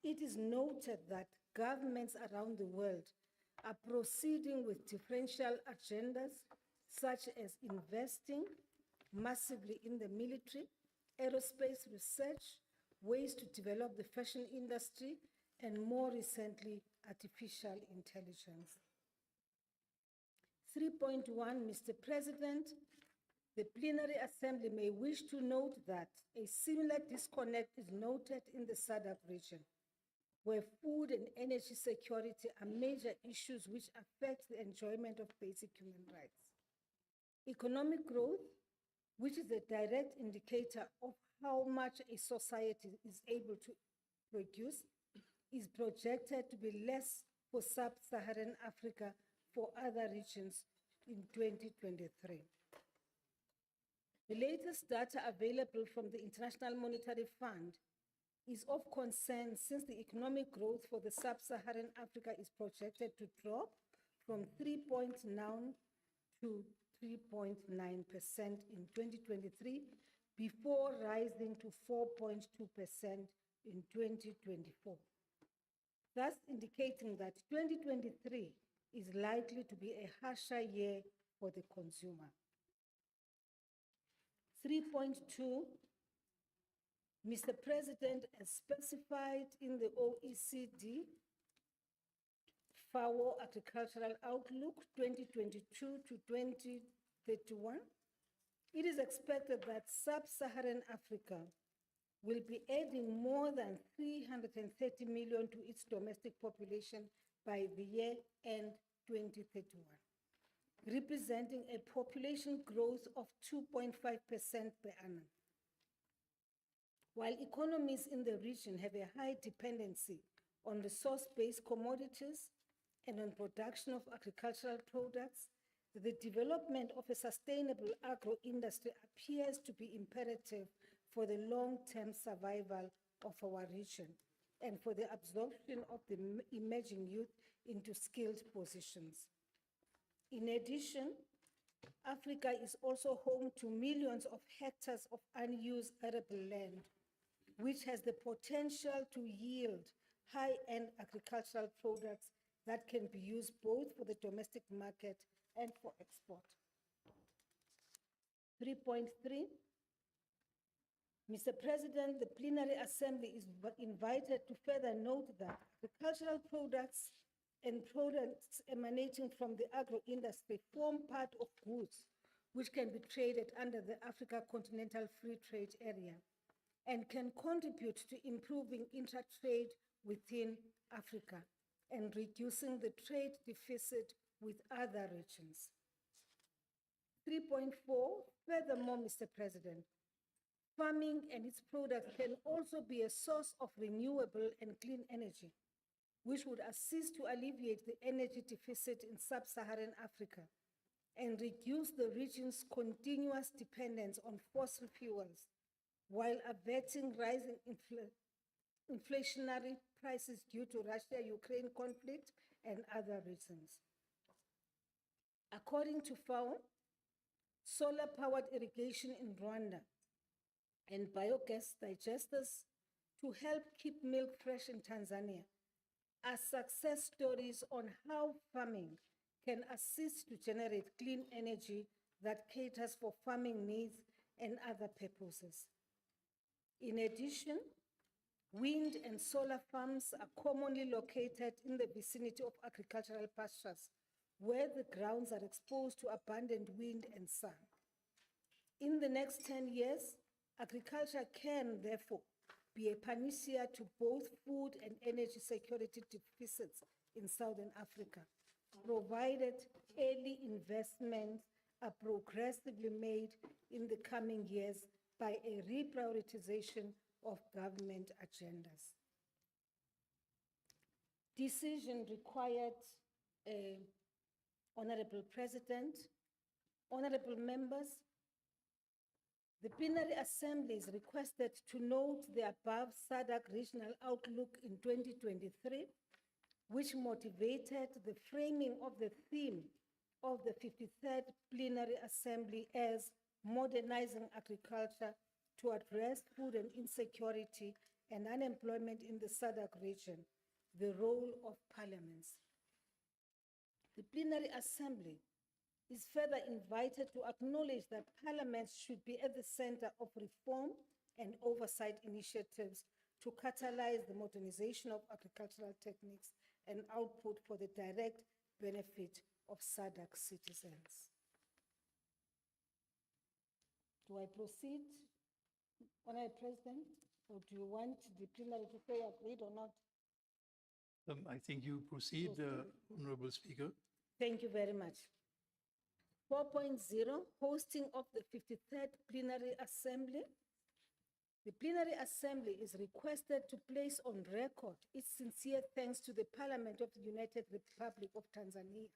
It is noted that governments around the world are proceeding with differential agendas, such as investing massively in the military, aerospace research, ways to develop the fashion industry, and more recently, artificial intelligence. 3.1, Mr. President, the Plenary Assembly may wish to note that a similar disconnect is noted in the SADC region, where food and energy security are major issues which affect the enjoyment of basic human rights. Economic growth, which is a direct indicator of how much a society is able to produce, is projected to be less for sub-Saharan Africa for other regions in 2023. The latest data available from the International Monetary Fund is of concern since the economic growth for the sub-Saharan Africa is projected to drop from 3.9 to 3.9% in 2023 before rising to 4.2% in 2024. Thus indicating that 2023 is likely to be a harsher year for the consumer. 3.2, Mr. President, as specified in the OECD FAO Agricultural Outlook 2022 to 2031, it is expected that sub-Saharan Africa will be adding more than 330 million to its domestic population by the year end 2031, representing a population growth of 2.5% per annum. While economies in the region have a high dependency on resource-based commodities and on production of agricultural products, the development of a sustainable agro-industry appears to be imperative for the long-term survival of our region and for the absorption of the emerging youth into skilled positions. In addition, Africa is also home to millions of hectares of unused arable land, which has the potential to yield high-end agricultural products that can be used both for the domestic market and for export. 3.3, Mr. President, the Plenary Assembly is invited to further note that agricultural products and products emanating from the agro-industry form part of goods which can be traded under the Africa Continental Free Trade Area and can contribute to improving intra-trade within Africa and reducing the trade deficit with other regions. 3.4, furthermore, Mr. President, farming and its products can also be a source of renewable and clean energy, which would assist to alleviate the energy deficit in sub-Saharan Africa and reduce the region's continuous dependence on fossil fuels, while averting rising inflationary prices due to Russia-Ukraine conflict and other reasons. According to FAO, solar-powered irrigation in Rwanda and biogas digesters to help keep milk fresh in Tanzania are success stories on how farming can assist to generate clean energy that caters for farming needs and other purposes. In addition, wind and solar farms are commonly located in the vicinity of agricultural pastures, where the grounds are exposed to abundant wind and sun. In the next 10 years, agriculture can, therefore, be a panacea to both food and energy security deficits in Southern Africa, provided early investments are progressively made in the coming years by a reprioritization of government agendas. Decision required, Honorable President, honorable members, the Plenary Assembly is requested to note the above SADC Regional Outlook in 2023, which motivated the framing of the theme of the 53rd Plenary Assembly as modernizing agriculture to address food and insecurity and unemployment in the SADC region, the role of parliaments. The Plenary Assembly is further invited to acknowledge that parliaments should be at the center of reform and oversight initiatives to catalyze the modernization of agricultural techniques and output for the direct benefit of SADC citizens. Do I proceed, Honorable President, or do you want the plenary to say agreed or not? I think you proceed, Honorable Speaker. Thank you very much. 4.0, hosting of the 53rd Plenary Assembly. The Plenary Assembly is requested to place on record its sincere thanks to the Parliament of the United Republic of Tanzania,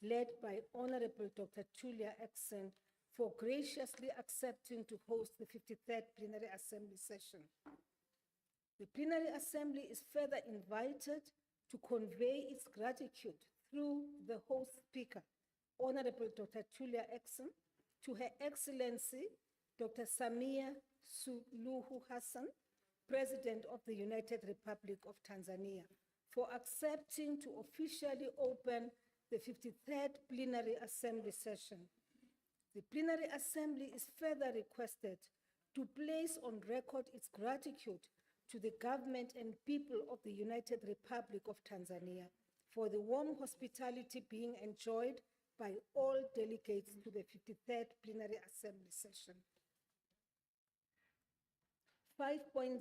led by Honorable Dr. Tulia Ackson, for graciously accepting to host the 53rd Plenary Assembly session. The Plenary Assembly is further invited to convey its gratitude through the host speaker, Honorable Dr. Tulia Ackson, to Her Excellency, Dr. Samia Suluhu Hassan, President of the United Republic of Tanzania, for accepting to officially open the 53rd Plenary Assembly session. The Plenary Assembly is further requested to place on record its gratitude to the government and people of the United Republic of Tanzania for the warm hospitality being enjoyed by all delegates to the 53rd Plenary Assembly session. 5.0,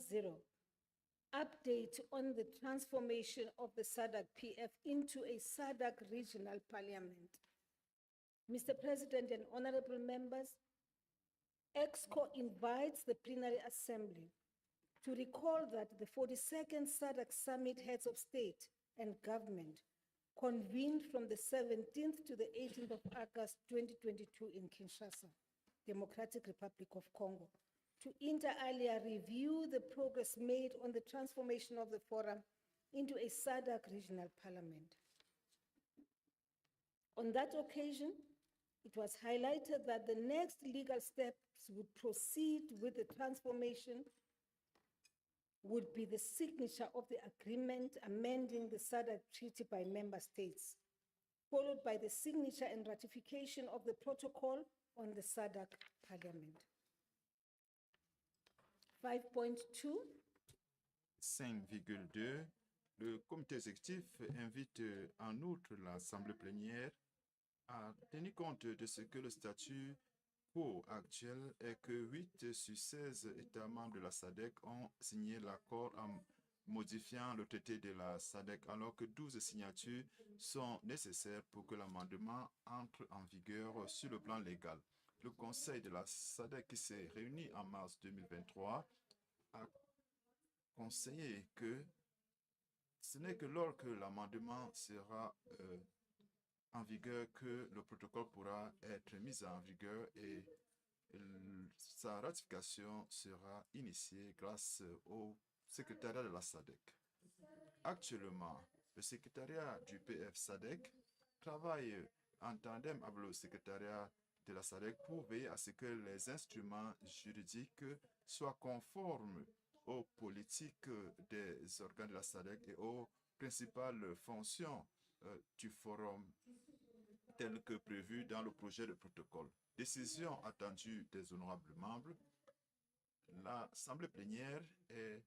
update on the transformation of the SADC PF into a SADC regional parliament. Mr. President and honorable members, EXCO invites the Plenary Assembly to recall that the 42nd SADC Summit Heads of State and Government convened from the 17th to the 18th of August 2022 in Kinshasa, Democratic Republic of Congo, to inter alia review the progress made on the transformation of the forum into a SADC regional parliament. On that occasion, it was highlighted that the next legal steps would proceed with the transformation would be the signature of the agreement amending the SADC treaty by member states, followed by the signature and ratification of the protocol on the SADC parliament. 5.2. 5,2, le comité exécutif invite en outre l'Assemblée plénière à tenir compte de ce que le statut quo actuel est que 8 sur 16 États membres de la SADC ont signé l'accord en modifiant le traité de la SADC, alors que 12 signatures sont nécessaires pour que l'amendement entre en vigueur sur le plan légal. Le Conseil de la SADC, qui s'est réuni en mars 2023, a conseillé que ce n'est que lorsque l'amendement sera en vigueur que le protocole pourra être mis en vigueur et sa ratification sera initiée grâce au secrétariat de la SADC. Actuellement, le secrétariat du PF SADC travaille en tandem avec le secrétariat de la SADC pour veiller à ce que les instruments juridiques soient conformes aux politiques des organes de la SADC et aux principales fonctions du forum tel que prévu dans le projet de protocole. Décision attendue des honorables membres, l'Assemblée plénière est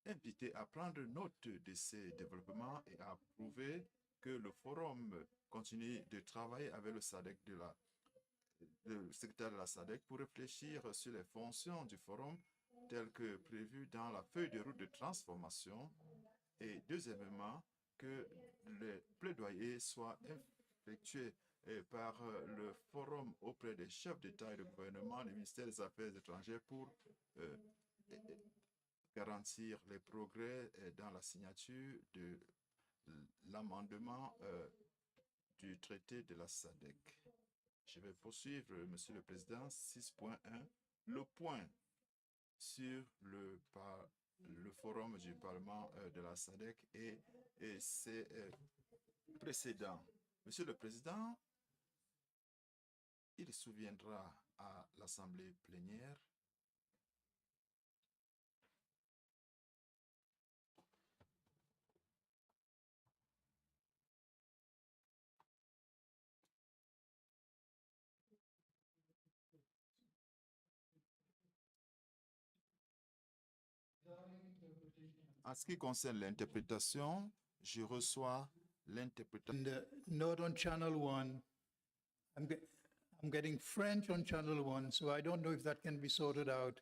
invitée à prendre note de ces développements et à prouver que le forum continue de travailler avec le SADC le secrétaire de la SADC pour réfléchir sur les fonctions du forum telles que prévues dans la feuille de route de transformation et deuxièmement que les plaidoyers soient effectués par le forum auprès des chefs d'État et de gouvernement du ministère des Affaires étrangères pour garantir les progrès dans la signature de l'amendement du traité de la SADC. Je vais poursuivre, Monsieur le Président, 6.1, le point sur le forum du Parlement de la SADC et ses précédents. Monsieur le Président, il souviendra à l'Assemblée plénière En ce qui concerne l'interprétation, je reçois l'interprétation. And not on channel 1. I'm getting French on channel 1, so I don't know if that can be sorted out.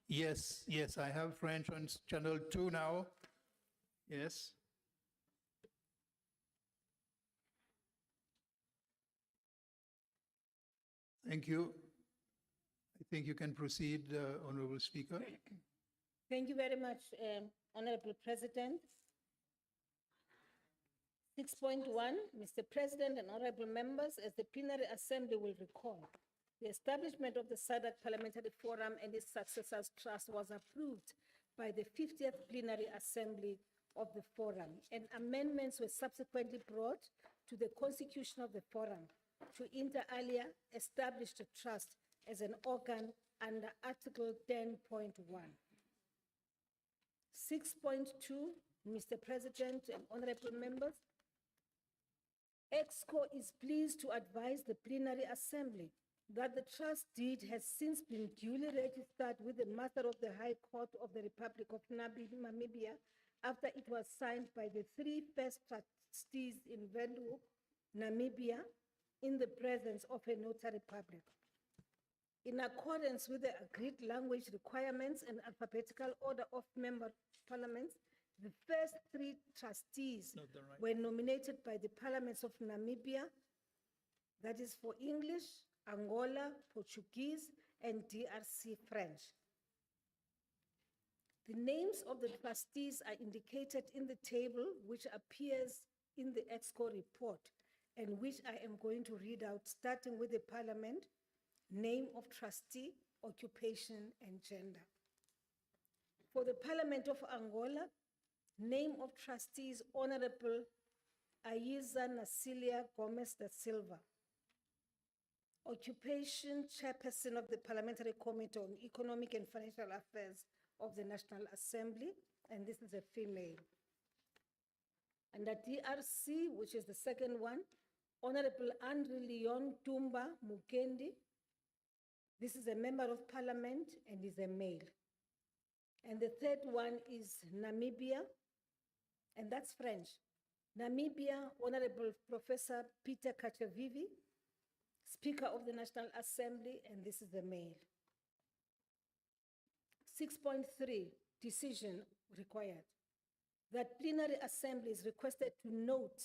Yes, I have French on channel 2 now. Yes. Thank you. I think you can proceed, Honorable Speaker. Thank you very much, Honorable President. 6.1, Mr. President and honorable members, as the Plenary Assembly will recall, the establishment of the SADC Parliamentary Forum and its successors trust was approved by the 50th Plenary Assembly of the Forum, and amendments were subsequently brought to the constitution of the Forum to inter alia establish the trust as an organ under Article 10.1. 6.2, Mr. President and honorable members, EXCO is pleased to advise the Plenary Assembly that the trust deed has since been duly registered with the Master of the High Court of the Republic of Namibia after it was signed by the 3 first trustees in Windhoek, Namibia, in the presence of a notary public. In accordance with the agreed language requirements and alphabetical order of member parliaments, the first 3 trustees were nominated by the parliaments of Namibia, that is for English, Angola, Portuguese, and DRC French. The names of the trustees are indicated in the table which appears in the EXCO report and which I am going to read out, starting with the parliament, name of trustee, occupation, and gender. For the Parliament of Angola, name of trustees, Honorable Aiza Nasilia Gomez da Silva. Occupation, Chairperson of the Parliamentary Committee on Economic and Financial Affairs of the National Assembly, and this is a female. Under DRC, which is the second one, Honorable Andre Leon Tumba Mukendi. This is a member of parliament and is a male. And the third one is Namibia, and that's French. Namibia, Honorable Professor Peter Kachavivi, Speaker of the National Assembly, and this is a male. 6.3, decision required. That Plenary Assembly is requested to note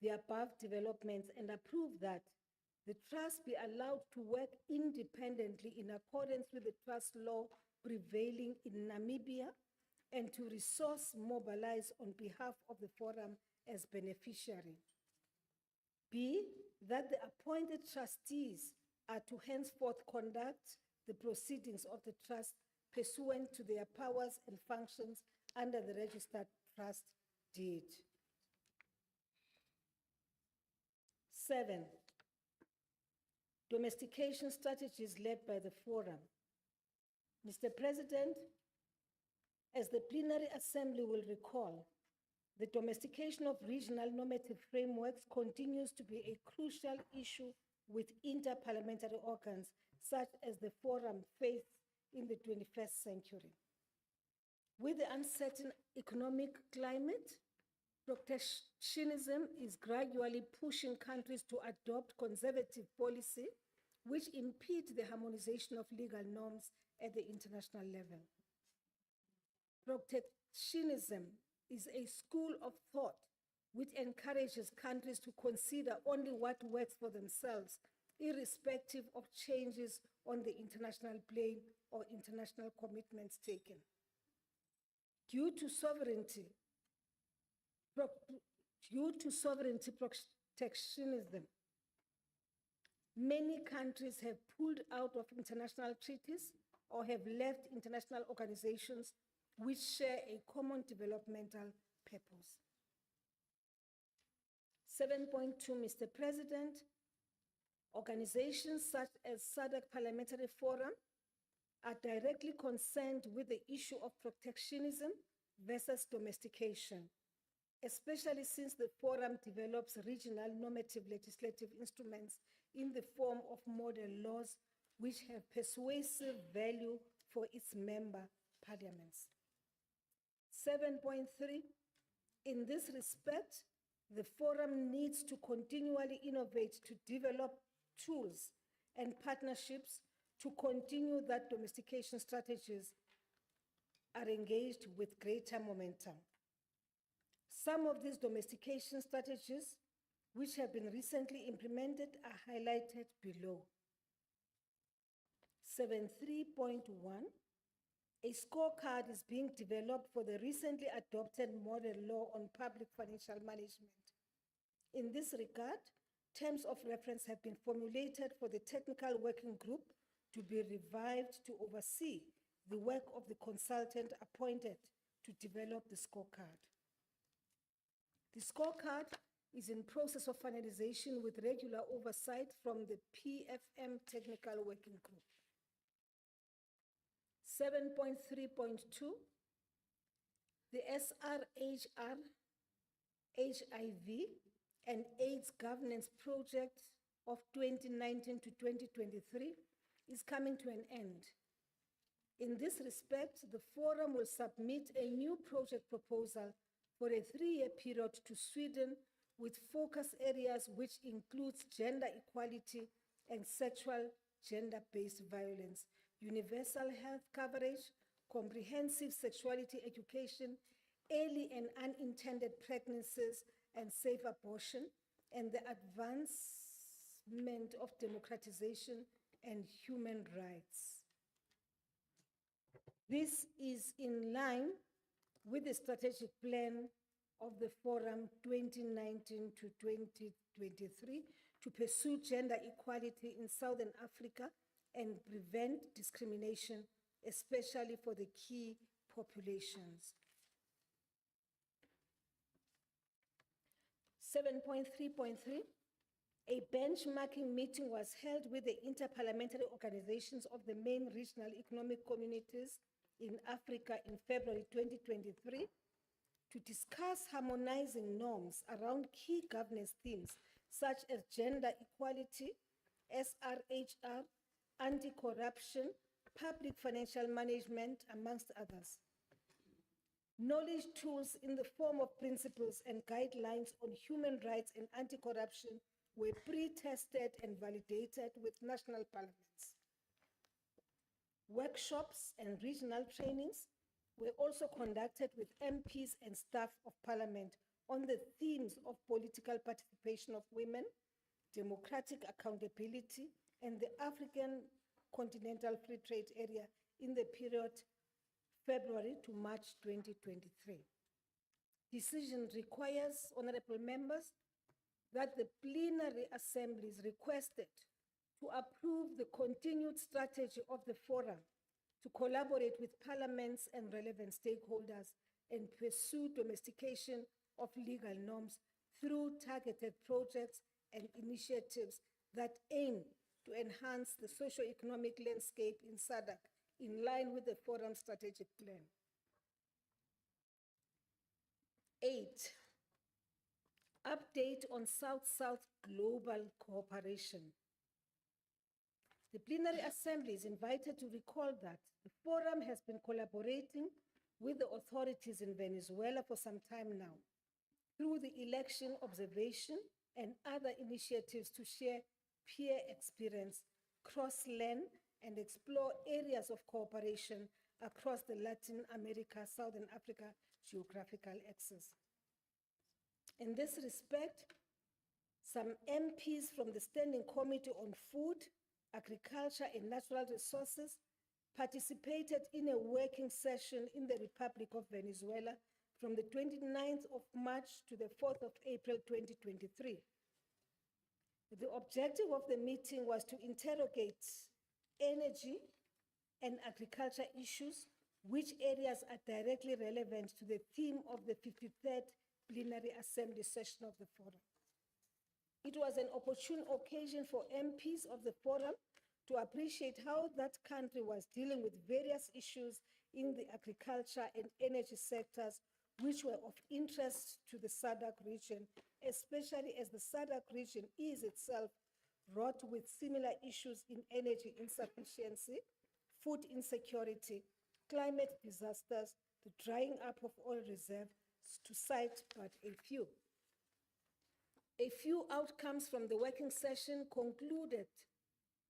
the above developments and approve that the trust be allowed to work independently in accordance with the trust law prevailing in Namibia and to resource mobilize on behalf of the forum as beneficiary. B, that the appointed trustees are to henceforth conduct the proceedings of the trust pursuant to their powers and functions under the registered trust deed. 7, domestication strategies led by the forum. Mr. President, as the Plenary Assembly will recall, the domestication of regional normative frameworks continues to be a crucial issue with interparliamentary organs such as the forum face in the 21st century. With the uncertain economic climate, protectionism is gradually pushing countries to adopt conservative policy which impede the harmonization of legal norms at the international level. Protectionism is a school of thought which encourages countries to consider only what works for themselves, irrespective of changes on the international plane or international commitments taken. Due to sovereignty protectionism, many countries have pulled out of international treaties or have left international organizations which share a common developmental purpose. 7.2, Mr. President, organizations such as SADC Parliamentary Forum are directly concerned with the issue of protectionism versus domestication, especially since the forum develops regional normative legislative instruments in the form of model laws which have persuasive value for its member parliaments. 7.3, in this respect, the forum needs to continually innovate to develop tools and partnerships to continue that domestication strategies are engaged with greater momentum. Some of these domestication strategies, which have been recently implemented, are highlighted below. 7.3.1, a scorecard is being developed for the recently adopted model law on public financial management. In this regard, terms of reference have been formulated for the technical working group to be revived to oversee the work of the consultant appointed to develop the scorecard. The scorecard is in process of finalization with regular oversight from the PFM Technical Working Group. 7.3.2, the SRHR, HIV, and AIDS Governance Project of 2019 to 2023 is coming to an end. In this respect, the forum will submit a new project proposal for a 3-year period to Sweden with focus areas which includes gender equality and sexual gender-based violence, universal health coverage, comprehensive sexuality education, early and unintended pregnancies and safe abortion, and the advancement of democratization and human rights. This is in line with the strategic plan of the Forum 2019 to 2023 to pursue gender equality in Southern Africa and prevent discrimination, especially for the key populations. 7.3.3, a benchmarking meeting was held with the interparliamentary organizations of the main regional economic communities in Africa in February 2023 to discuss harmonizing norms around key governance themes such as gender equality, SRHR, anti-corruption, public financial management, amongst others. Knowledge tools in the form of principles and guidelines on human rights and anti-corruption were pre-tested and validated with national parliaments. Workshops and regional trainings were also conducted with MPs and staff of parliament on the themes of political participation of women, democratic accountability, and the African Continental Free Trade Area in the period February to March 2023. Decision requires, honorable members, that the plenary assembly is requested to approve the continued strategy of the forum to collaborate with parliaments and relevant stakeholders and pursue domestication of legal norms through targeted projects and initiatives that aim to enhance the socio-economic landscape in SADC in line with the forum strategic plan. 8, update on South-South global cooperation. The plenary assembly is invited to recall that the forum has been collaborating with the authorities in Venezuela for some time now through the election observation and other initiatives to share peer experience, cross-learn, and explore areas of cooperation across the Latin America, Southern Africa geographical axis. In this respect, some MPs from the Standing Committee on Food, Agriculture and Natural Resources participated in a working session in the Republic of Venezuela from the 29th of March to the 4th of April 2023. The objective of the meeting was to interrogate energy and agriculture issues, which areas are directly relevant to the theme of the 53rd Plenary Assembly session of the Forum. It was an opportune occasion for MPs of the Forum to appreciate how that country was dealing with various issues in the agriculture and energy sectors, which were of interest to the SADC region, especially as the SADC region is itself wrought with similar issues in energy insufficiency, food insecurity, climate disasters, the drying up of oil reserves, to cite but a few. A few outcomes from the working session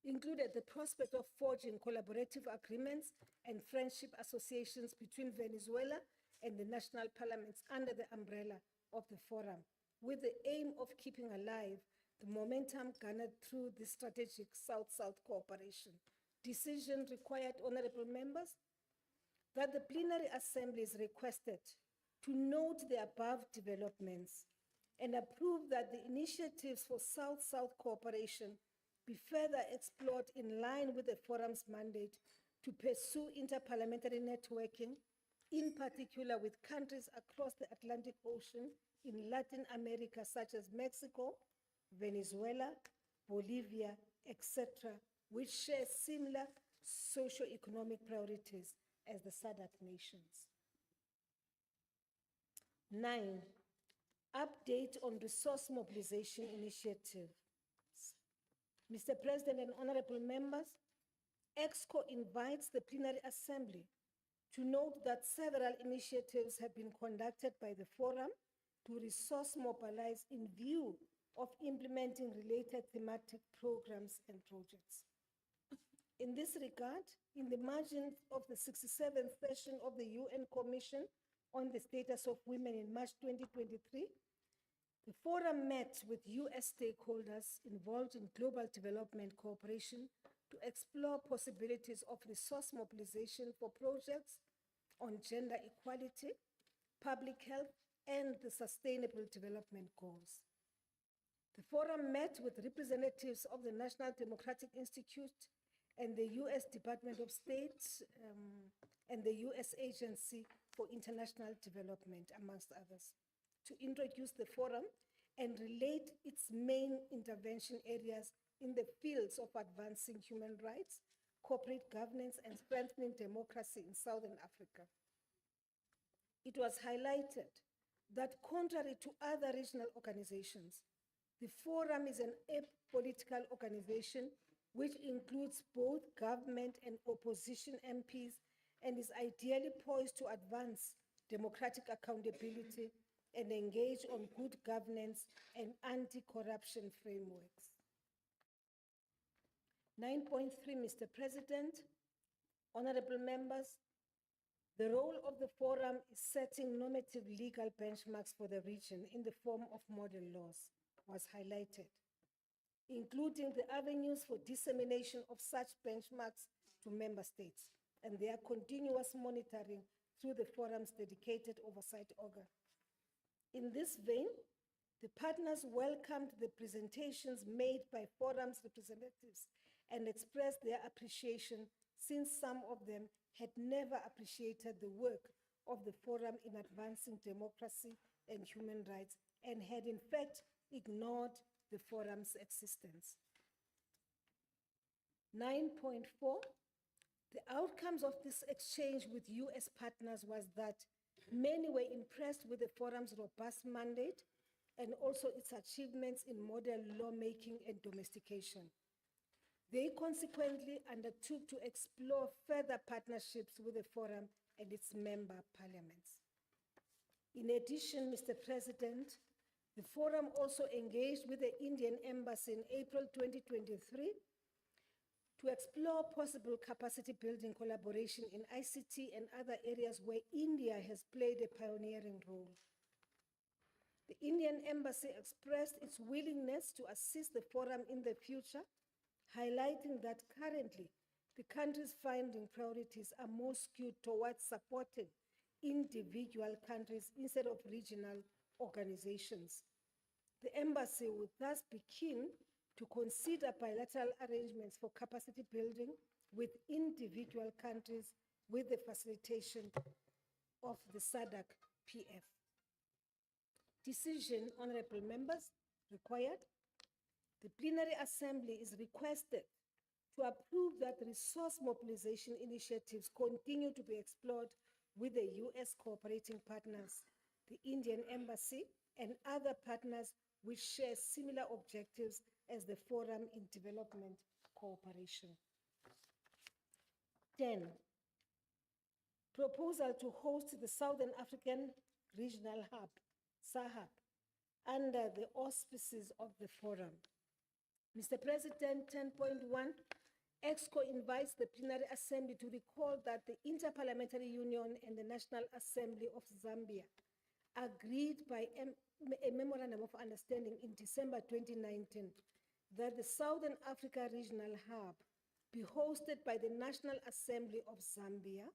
included the prospect of forging collaborative agreements and friendship associations between Venezuela and the national parliaments under the umbrella of the forum, with the aim of keeping alive the momentum garnered through the strategic South-South cooperation. Decision required, honorable members, that the plenary assembly is requested to note the above developments and approve that the initiatives for South-South cooperation be further explored in line with the forum's mandate to pursue interparliamentary networking, in particular with countries across the Atlantic Ocean in Latin America, such as Mexico, Venezuela, Bolivia, etc., which share similar socio-economic priorities as the SADC nations. 9, update on resource mobilization initiative. Mr. President and honorable members, EXCO invites the plenary assembly to note that several initiatives have been conducted by the forum to resource mobilize in view of implementing related thematic programs and projects. In this regard, in the margins of the 67th session of the UN Commission on the Status of Women in March 2023, the forum met with US stakeholders involved in global development cooperation to explore possibilities of resource mobilization for projects on gender equality, public health, and the Sustainable Development Goals. The forum met with representatives of the National Democratic Institute and the US Department of State and the US Agency for International Development, amongst others, to introduce the forum and relate its main intervention areas in the fields of advancing human rights, corporate governance, and strengthening democracy in Southern Africa. It was highlighted that contrary to other regional organizations, the forum is an apolitical organization which includes both government and opposition MPs and is ideally poised to advance democratic accountability and engage on good governance and anti-corruption frameworks. 9.3, Mr. President, honorable members, the role of the forum is setting normative legal benchmarks for the region in the form of model laws was highlighted, including the avenues for dissemination of such benchmarks to member states and their continuous monitoring through the forum's dedicated oversight organ. In this vein, the partners welcomed the presentations made by forum's representatives and expressed their appreciation, since some of them had never appreciated the work of the forum in advancing democracy and human rights and had in fact ignored the forum's existence. 9.4, the outcomes of this exchange with US partners was that many were impressed with the forum's robust mandate and also its achievements in model lawmaking and domestication. They consequently undertook to explore further partnerships with the forum and its member parliaments. In addition, Mr. President, the forum also engaged with the Indian Embassy in April 2023 to explore possible capacity building collaboration in ICT and other areas where India has played a pioneering role. The Indian Embassy expressed its willingness to assist the forum in the future, highlighting that currently the country's funding priorities are more skewed towards supporting individual countries instead of regional organizations. The embassy would thus be keen to consider bilateral arrangements for capacity building with individual countries with the facilitation of the SADC PF. Decision, honorable members, required. The plenary assembly is requested to approve that resource mobilization initiatives continue to be explored with the U.S. cooperating partners, the Indian Embassy, and other partners which share similar objectives as the Forum in Development Cooperation. 10, proposal to host the Southern African Regional Hub, SAHAB, under the auspices of the Forum. Mr. President, 10.1, EXCO invites the Plenary Assembly to recall that the Interparliamentary Union and the National Assembly of Zambia agreed by a memorandum of understanding in December 2019 that the Southern Africa Regional Hub be hosted by the National Assembly of Zambia.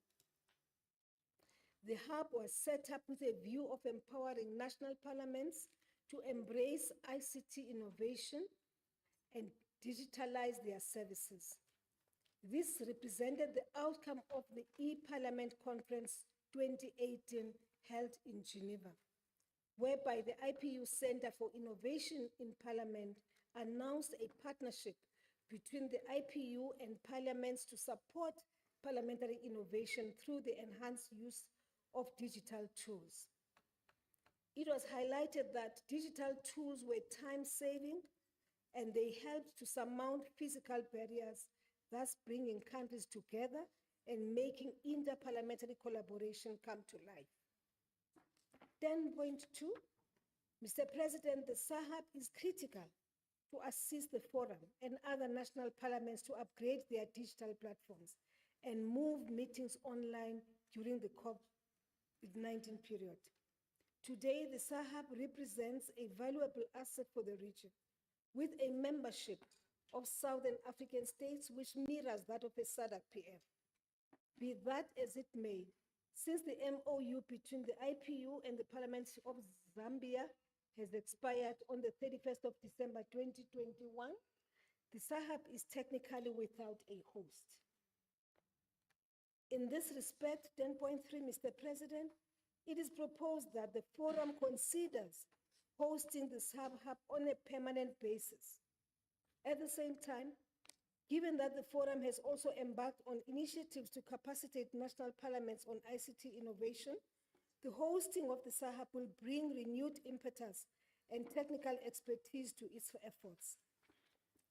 The hub was set up with a view of empowering national parliaments to embrace ICT innovation and digitalize their services. This represented the outcome of the e-Parliament Conference 2018 held in Geneva, whereby the IPU Center for Innovation in Parliament announced a partnership between the IPU and parliaments to support parliamentary innovation through the enhanced use of digital tools. It was highlighted that digital tools were time-saving and they helped to surmount physical barriers, thus bringing countries together and making interparliamentary collaboration come to life. 10.2, Mr. President, the SAHAB is critical to assist the Forum and other national parliaments to upgrade their digital platforms and move meetings online during the COVID-19 period. Today, the SAHAB represents a valuable asset for the region, with a membership of Southern African states which mirrors that of a SADC PF. Be that as it may, since the MOU between the IPU and the Parliament of Zambia has expired on the 31st of December 2021, the SAHAB is technically without a host. In this respect, 10.3, Mr. President, it is proposed that the Forum considers hosting the SAHAB on a permanent basis. At the same time, given that the Forum has also embarked on initiatives to capacitate national parliaments on ICT innovation, the hosting of the SAHAB will bring renewed impetus and technical expertise to its efforts.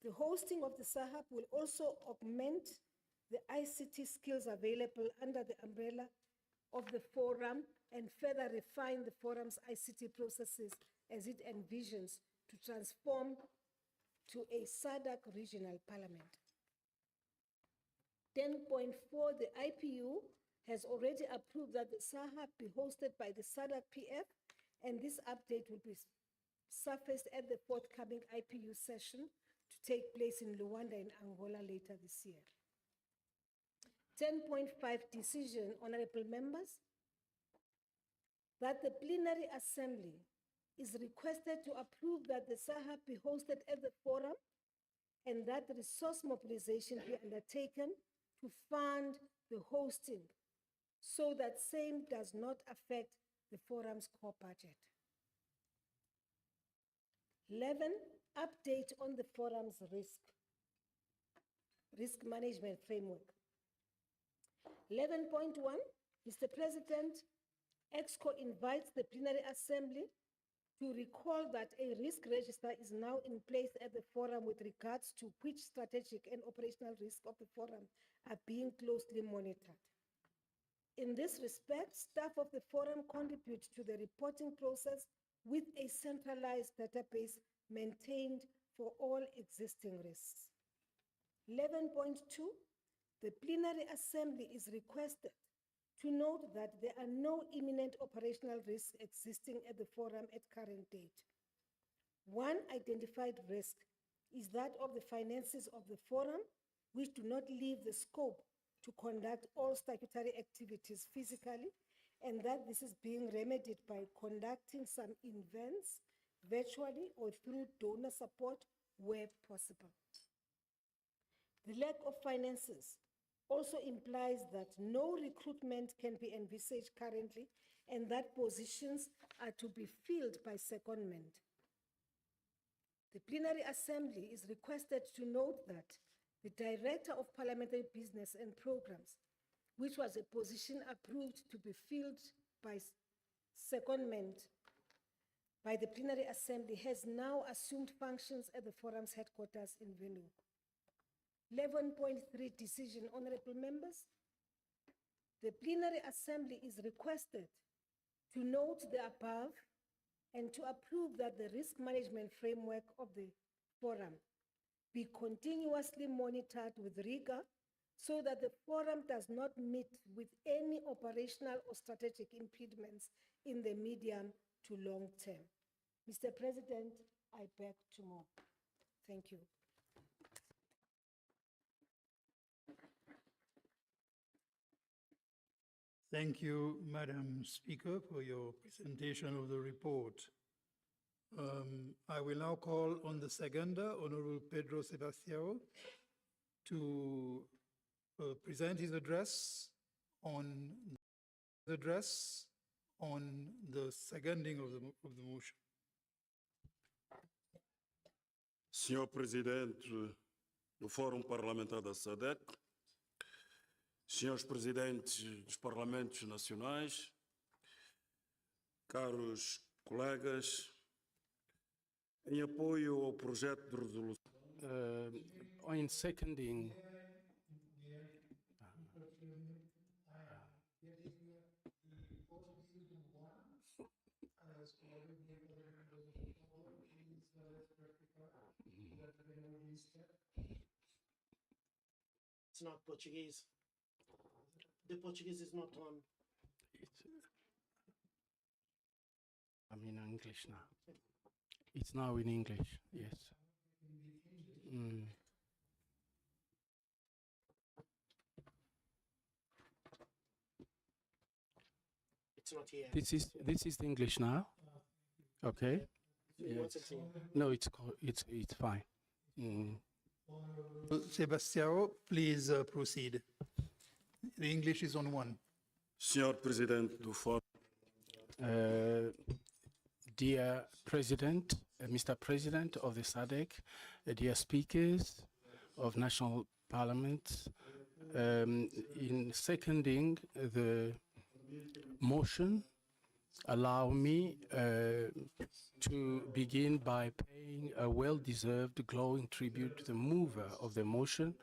The hosting of the SAHAB will also augment the ICT skills available under the umbrella of the Forum and further refine the Forum's ICT processes as it envisions to transform to a SADC regional parliament. 10.4, the IPU has already approved that the SAHAB be hosted by the SADC PF, and this update will be surfaced at the forthcoming IPU session to take place in Luanda in Angola later this year. 10.5 decision, honorable members, that the Plenary Assembly is requested to approve that the SAHAB be hosted at the Forum and that the resource mobilization be undertaken to fund the hosting so that same does not affect the Forum's core budget. 11, update on the Forum's risk management framework. 11.1, Mr. President, EXCO invites the Plenary Assembly to recall that a risk register is now in place at the Forum with regards to which strategic and operational risks of the Forum are being closely monitored. In this respect, staff of the Forum contribute to the reporting process with a centralized database maintained for all existing risks. 11.2, the Plenary Assembly is requested to note that there are no imminent operational risks existing at the Forum at current date. One identified risk is that of the finances of the Forum, which do not leave the scope to conduct all statutory activities physically, and that this is being remedied by conducting some events virtually or through donor support where possible. The lack of finances also implies that no recruitment can be envisaged currently and that positions are to be filled by secondment. The Plenary Assembly is requested to note that the Director of Parliamentary Business and Programs, which was a position approved to be filled by secondment by the Plenary Assembly, has now assumed functions at the Forum's headquarters in Windhoek. 11.3 decision, honorable members. The Plenary Assembly is requested to note the above and to approve that the risk management framework of the Forum be continuously monitored with rigor so that the Forum does not meet with any operational or strategic impediments in the medium to long term. Mr. President, I beg to move. Thank you. Thank you, Madam Speaker, for your presentation of the report. I will now call on the seconder, Honorable Pedro Sebastião, to present his address on the seconding of the motion. Senhor Presidente do Fórum Parlamentar da SADC, senhores Presidentes dos Parlamentos Nacionais, caros colegas, em apoio ao projeto de resolução. In seconding It's not Portuguese. The Portuguese is not on. I'm in English now. It's now in English, yes. It's not here. This is the English now. Okay. What's it saying? No, it's fine. Sebastião, please proceed. The English is on one. Senhor Presidente do Fórum, Dear President, Mr. President of the SADC, dear speakers of national parliaments, in seconding the motion, allow me to begin by paying a well-deserved glowing tribute to the mover of the motion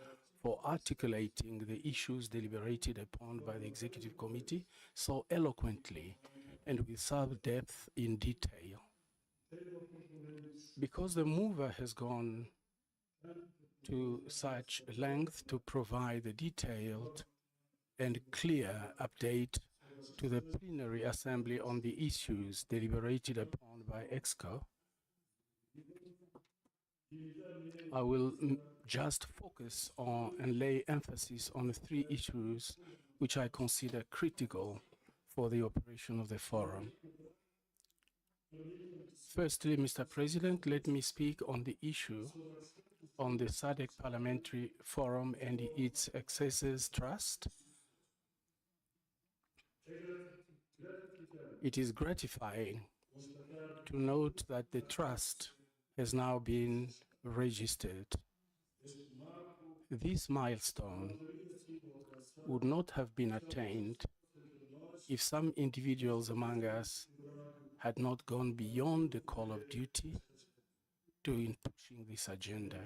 for articulating the issues deliberated upon by the Executive Committee so eloquently and with such depth in detail. Because the mover has gone to such length to provide a detailed and clear update to the Plenary Assembly on the issues deliberated upon by EXCO, I will just focus on and lay emphasis on the three issues which I consider critical for the operation of the Forum. Firstly, Mr. President, let me speak on the issue on the SADC Parliamentary Forum and its Accessors Trust. It is gratifying to note that the trust has now been registered. This milestone would not have been attained if some individuals among us had not gone beyond the call of duty in pushing this agenda.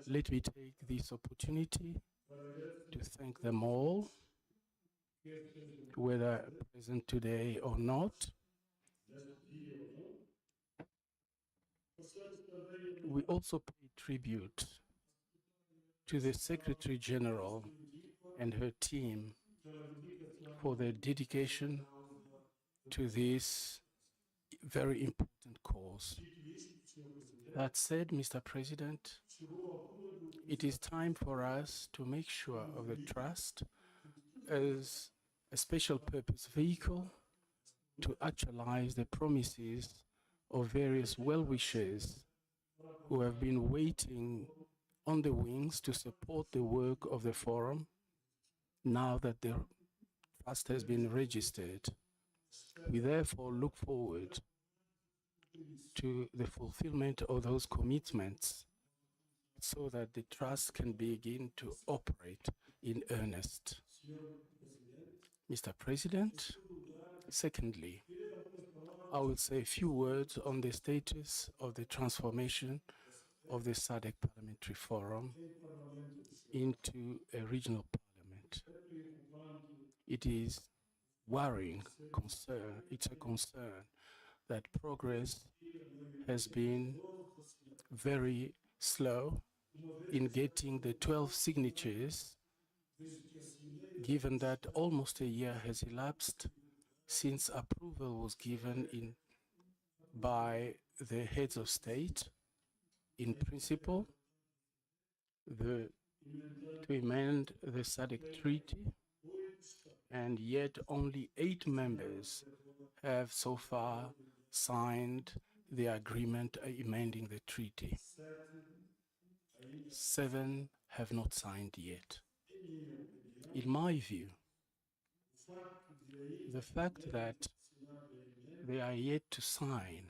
Let me take this opportunity to thank them all, whether present today or not. We also pay tribute to the Secretary General and her team for their dedication to this very important cause. That said, Mr. President, it is time for us to make sure of the trust as a special purpose vehicle to actualize the promises of various well-wishers who have been waiting on the wings to support the work of the Forum now that the trust has been registered. We therefore look forward to the fulfillment of those commitments so that the trust can begin to operate in earnest. Mr. President, secondly, I will say a few words on the status of the transformation of the SADC Parliamentary Forum into a regional parliament. It is worrying concern, it's a concern that progress has been very slow in getting the 12 signatures, given that almost a year has elapsed since approval was given by the heads of state in principle to amend the SADC treaty, and yet only 8 members have so far signed the agreement amending the treaty. 7 have not signed yet. In my view, the fact that they are yet to sign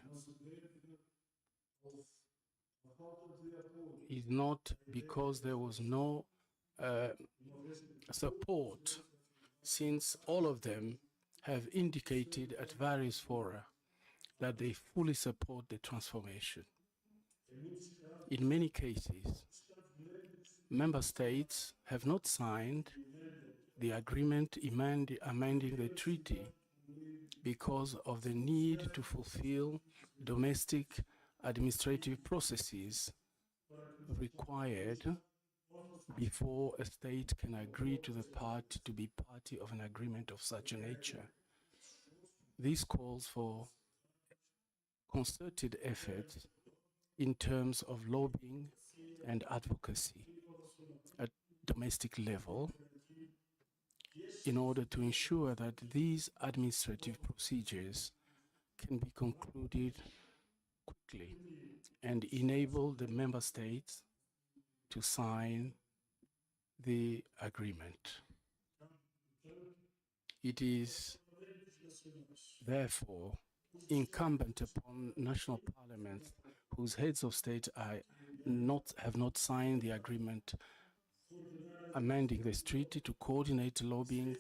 is not because there was no support, since all of them have indicated at various fora that they fully support the transformation. In many cases, member states have not signed the agreement amending the treaty because of the need to fulfill domestic administrative processes required before a state can agree to be party of an agreement of such a nature. This calls for concerted efforts in terms of lobbying and advocacy at domestic level in order to ensure that these administrative procedures can be concluded quickly and enable the member states to sign the agreement. It is therefore incumbent upon national parliaments whose heads of state have not signed the agreement amending this treaty to coordinate lobbying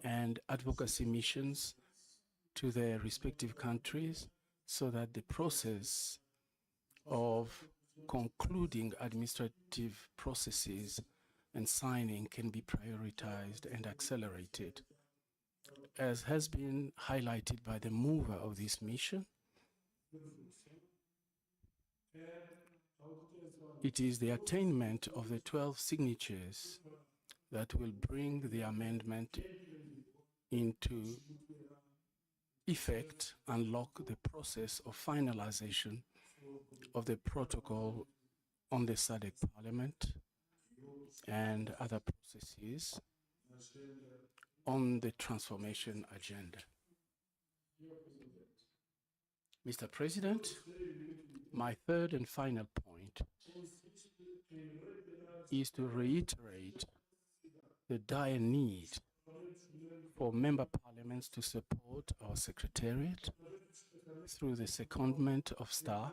and advocacy missions to their respective countries so that the process of concluding administrative processes and signing can be prioritized and accelerated. As has been highlighted by the mover of this mission, it is the attainment of the 12 signatures that will bring the amendment into effect, unlock the process of finalization of the protocol on the SADC Parliament and other processes on the transformation agenda. Mr. President, my third and final point is to reiterate the dire need for member parliaments to support our secretariat through the secondment of staff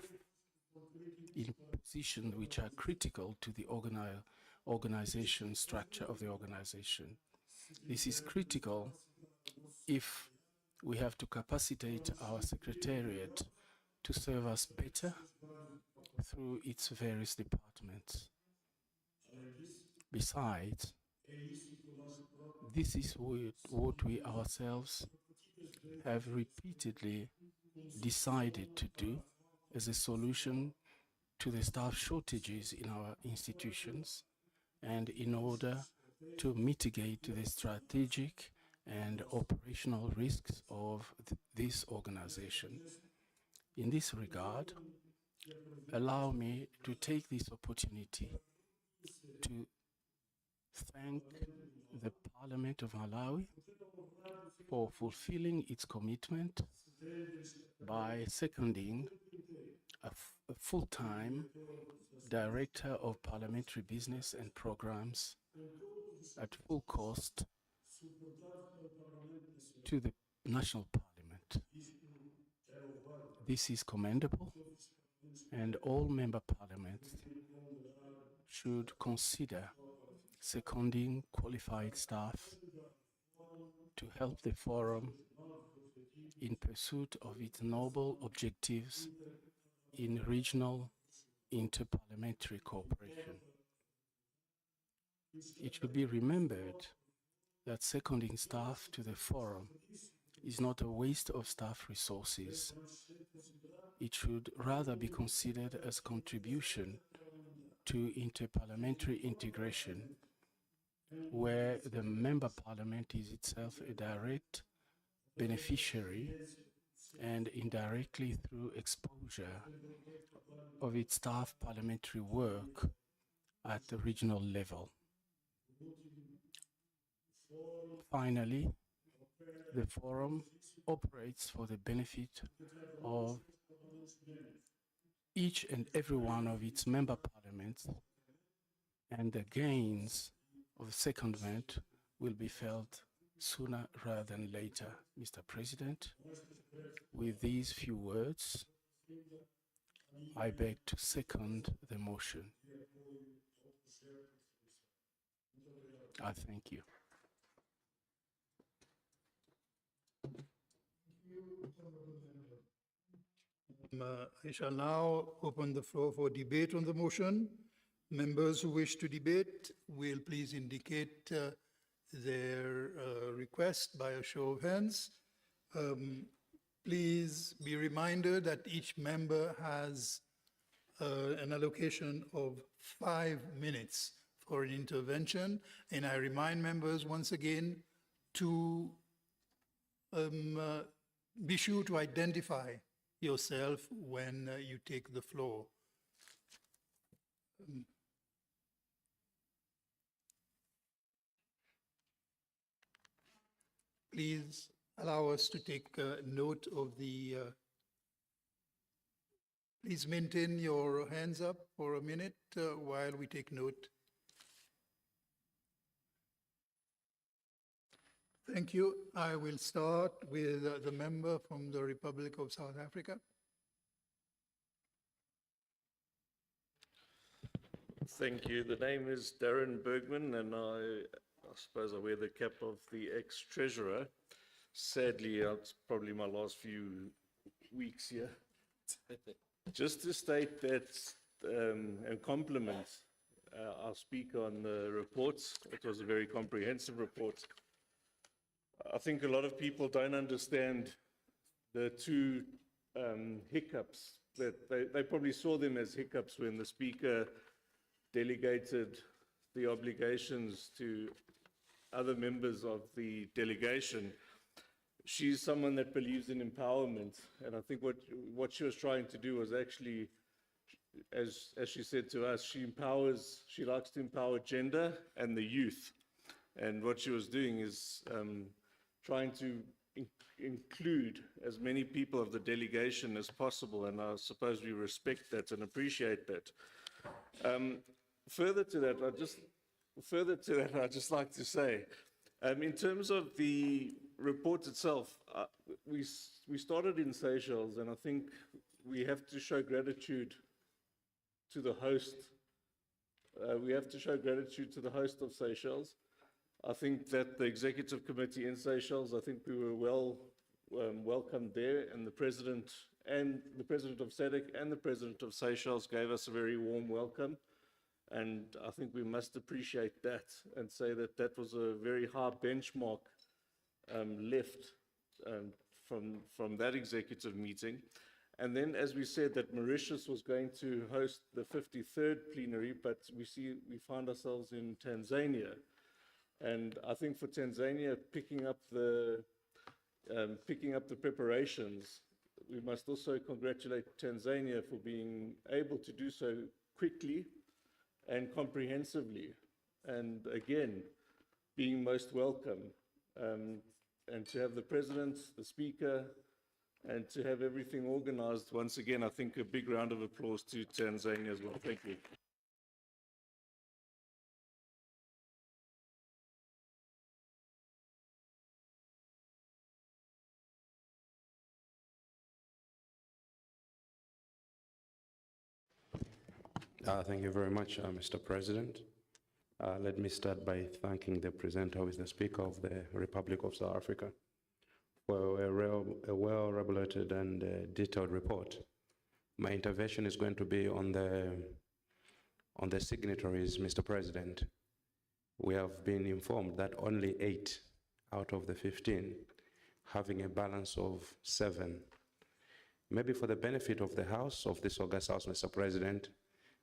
in positions which are critical to the organization structure of the organization. This is critical if we have to capacitate our secretariat to serve us better through its various departments. Besides, this is what we ourselves have repeatedly decided to do as a solution to the staff shortages in our institutions and in order to mitigate the strategic and operational risks of this organization. In this regard, allow me to take this opportunity to thank the Parliament of Malawi for fulfilling its commitment by seconding a full-time Director of Parliamentary Business and Programs at full cost to the National Parliament. This is commendable, and all member parliaments should consider seconding qualified staff to help the forum in pursuit of its noble objectives in regional interparliamentary cooperation. It should be remembered that seconding staff to the forum is not a waste of staff resources. It should rather be considered as contribution to interparliamentary integration, where the member parliament is itself a direct beneficiary and indirectly through exposure of its staff parliamentary work at the regional level. Finally, the forum operates for the benefit of each and every one of its member parliaments, and the gains of secondment will be felt sooner rather than later. Mr. President, with these few words, I beg to second the motion. I thank you. I shall now open the floor for debate on the motion. Members who wish to debate will please indicate their request by a show of hands. Please be reminded that each member has an allocation of 5 minutes for an intervention, and I remind members once again to be sure to identify yourself when you take the floor. Please allow us to take note of the, please maintain your hands up for a minute while we take note. Thank you. I will start with the member from the Republic of South Africa. Thank you. The name is Darren Bergman, and I suppose I wear the cap of the ex-treasurer. Sadly, it's probably my last few weeks here. Just to state that and compliment our speaker on the reports. It was a very comprehensive report. I think a lot of people don't understand the two hiccups, that they probably saw them as hiccups when the speaker delegated the obligations to other members of the delegation. She's someone that believes in empowerment, and I think what she was trying to do was actually, as she said to us, she likes to empower gender and the youth. And what she was doing is trying to include as many people of the delegation as possible, and I suppose we respect that and appreciate that. Further to that, I'd just like to say, in terms of the report itself, we started in Seychelles, and I think we have to show gratitude to the host. We have to show gratitude to the host of Seychelles. I think that the executive committee in Seychelles, I think we were well welcomed there, and the president of SADC and the president of Seychelles gave us a very warm welcome. And I think we must appreciate that and say that that was a very high benchmark left from that executive meeting. And then, as we said, that Mauritius was going to host the 53rd plenary, but we find ourselves in Tanzania. And I think for Tanzania, picking up the preparations, we must also congratulate Tanzania for being able to do so quickly and comprehensively, and again, being most welcome, and to have the president, the speaker, and to have everything organized. Once again, I think a big round of applause to Tanzania as well. Thank you. Thank you very much, Mr. President. Let me start by thanking the presenter, who is the Speaker of the Republic of South Africa, for a well-regulated and detailed report. My intervention is going to be on the signatories, Mr. President. We have been informed that only 8 out of the 15, having a balance of 7. Maybe for the benefit of the House, of this August House, Mr. President,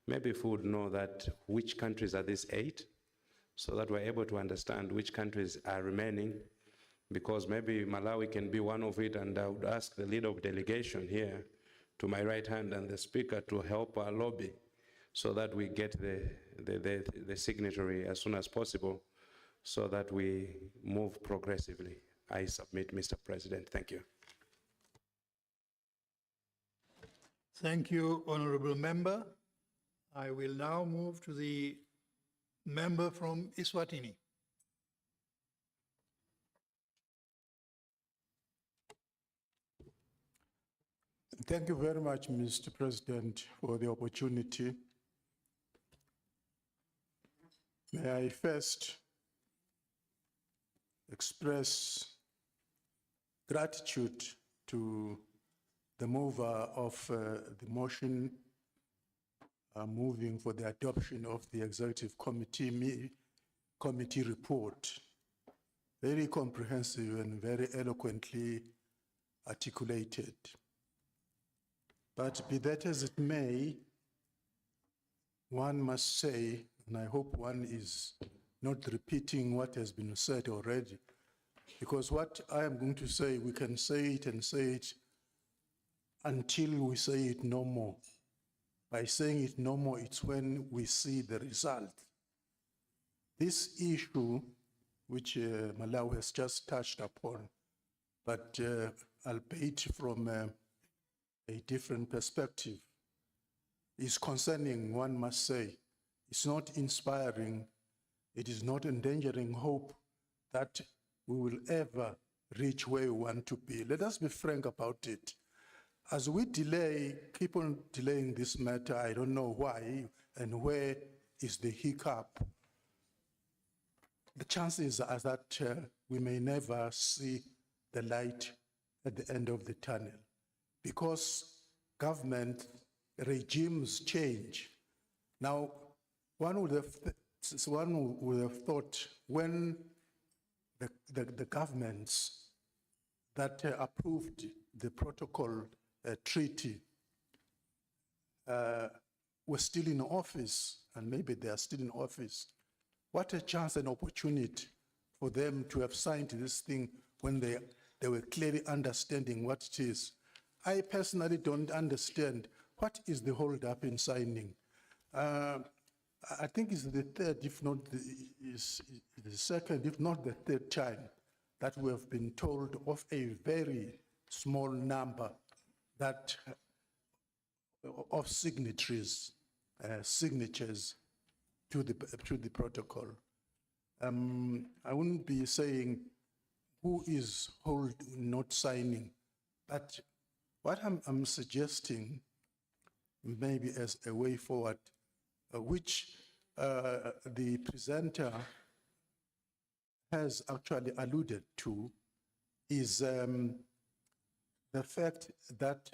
maybe if we would know that which countries are these 8, so that we're able to understand which countries are remaining, because maybe Malawi can be one of it, and I would ask the leader of delegation here to my right hand and the Speaker to help our lobby so that we get the signatory as soon as possible so that we move progressively. I submit, Mr. President. Thank you. Thank you, Honorable Member. I will now move to the member from Eswatini. Thank you very much, Mr. President, for the opportunity. May I first express gratitude to the mover of the motion moving for the adoption of the Executive Committee report. Very comprehensive and very eloquently articulated. But be that as it may, one must say, and I hope one is not repeating what has been said already, because what I am going to say, we can say it and say it until we say it no more. By saying it no more, it's when we see the result. This issue, which Malawi has just touched upon, but albeit from a different perspective, is concerning, one must say. It's not inspiring, it is not endangering hope that we will ever reach where we want to be. Let us be frank about it. As we delay, keep on delaying this matter, I don't know why and where is the hiccup. The chances are that we may never see the light at the end of the tunnel, because government regimes change. Now, one would have thought when the governments that approved the protocol treaty were still in office, and maybe they are still in office, what a chance and opportunity for them to have signed this thing when they were clearly understanding what it is. I personally don't understand what is the hold-up in signing. I think it's the third, if not the second, if not the third time that we have been told of a very small number that of signatures to the protocol. I wouldn't be saying who is not signing, but what I'm suggesting, maybe as a way forward, which the presenter has actually alluded to, is the fact that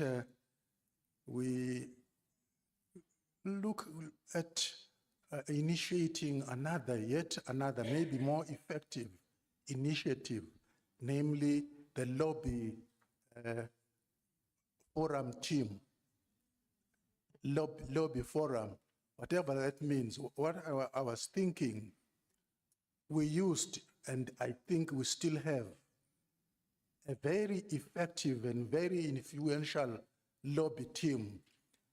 we look at initiating yet another, maybe more effective initiative, namely the lobby forum team, lobby forum, whatever that means. What I was thinking, we used, and I think we still have, a very effective and very influential lobby team.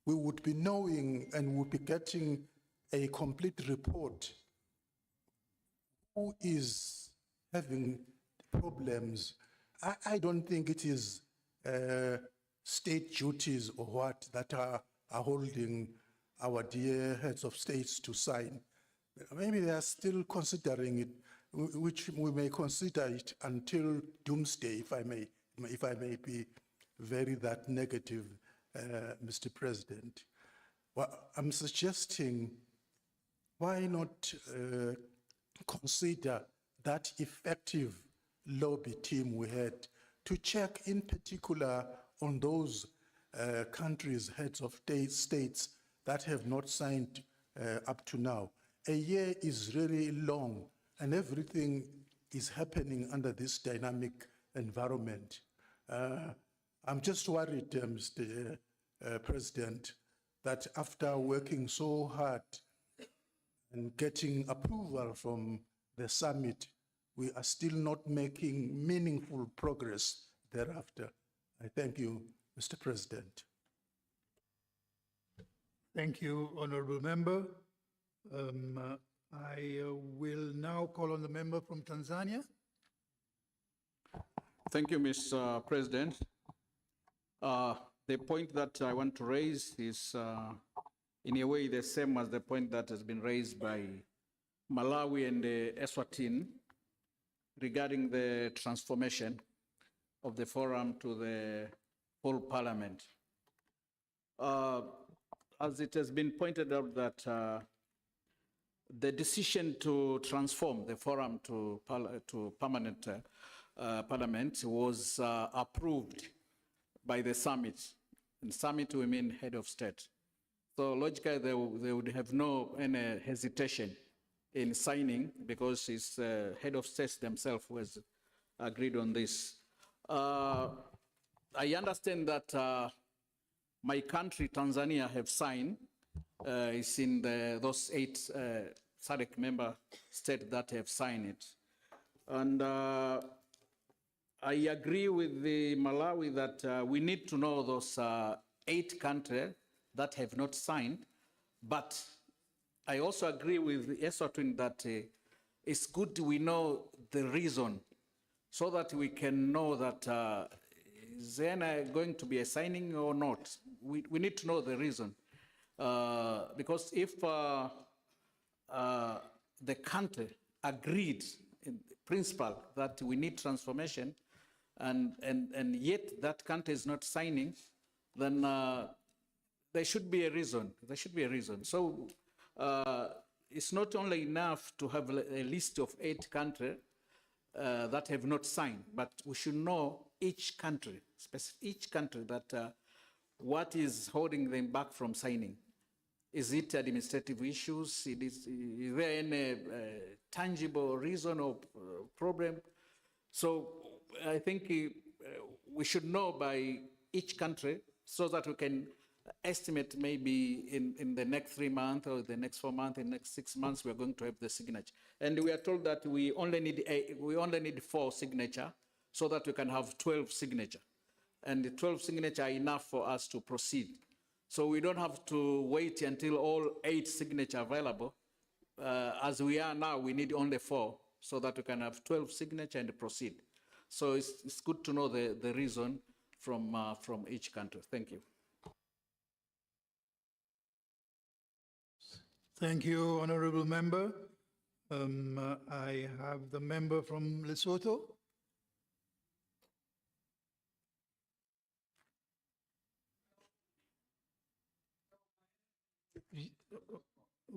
We would be knowing and would be getting a complete report who is having problems. I don't think it is state duties or what that are holding our dear heads of states to sign. Maybe they are still considering it, which we may consider it until doomsday, if I may be very that negative, Mr. President. Well, I'm suggesting, why not consider that effective lobby team we had to check in particular on those countries, heads of states that have not signed up to now. A year is really long, and everything is happening under this dynamic environment. I'm just worried, Mr. President, that after working so hard and getting approval from the summit, we are still not making meaningful progress thereafter. I thank you, Mr. President. Thank you, Honorable Member. I will now call on the member from Tanzania. Thank you, Mr. President. The point that I want to raise is in a way the same as the point that has been raised by Malawi and Eswatini regarding the transformation of the forum to the whole parliament. As it has been pointed out that the decision to transform the forum to permanent parliament was approved by the summit. And summit, we mean head of state. So logically, they would have no any hesitation in signing because it's head of states themselves who has agreed on this. I understand that my country, Tanzania, have signed. It's in those 8 SADC member states that have signed it. And I agree with the Malawi that we need to know those 8 countries that have not signed, but I also agree with Eswatini that it's good we know the reason so that we can know that is there going to be a signing or not. We need to know the reason. Because if the country agreed in principle that we need transformation and yet that country is not signing, then there should be a reason. There should be a reason. So it's not only enough to have a list of 8 countries that have not signed, but we should know each country that what is holding them back from signing. Is it administrative issues? Is there any tangible reason or problem? So I think we should know by each country so that we can estimate maybe in the next 3 months or the next 4 months, in the next 6 months, we are going to have the signature. And we are told that we only need 4 signatures so that we can have 12 signatures. And the 12 signatures are enough for us to proceed. So we don't have to wait until all 8 signatures are available. As we are now, we need only 4 so that we can have 12 signatures and proceed. So it's good to know the reason from each country. Thank you. Thank you, Honorable Member. I have the member from Lesotho.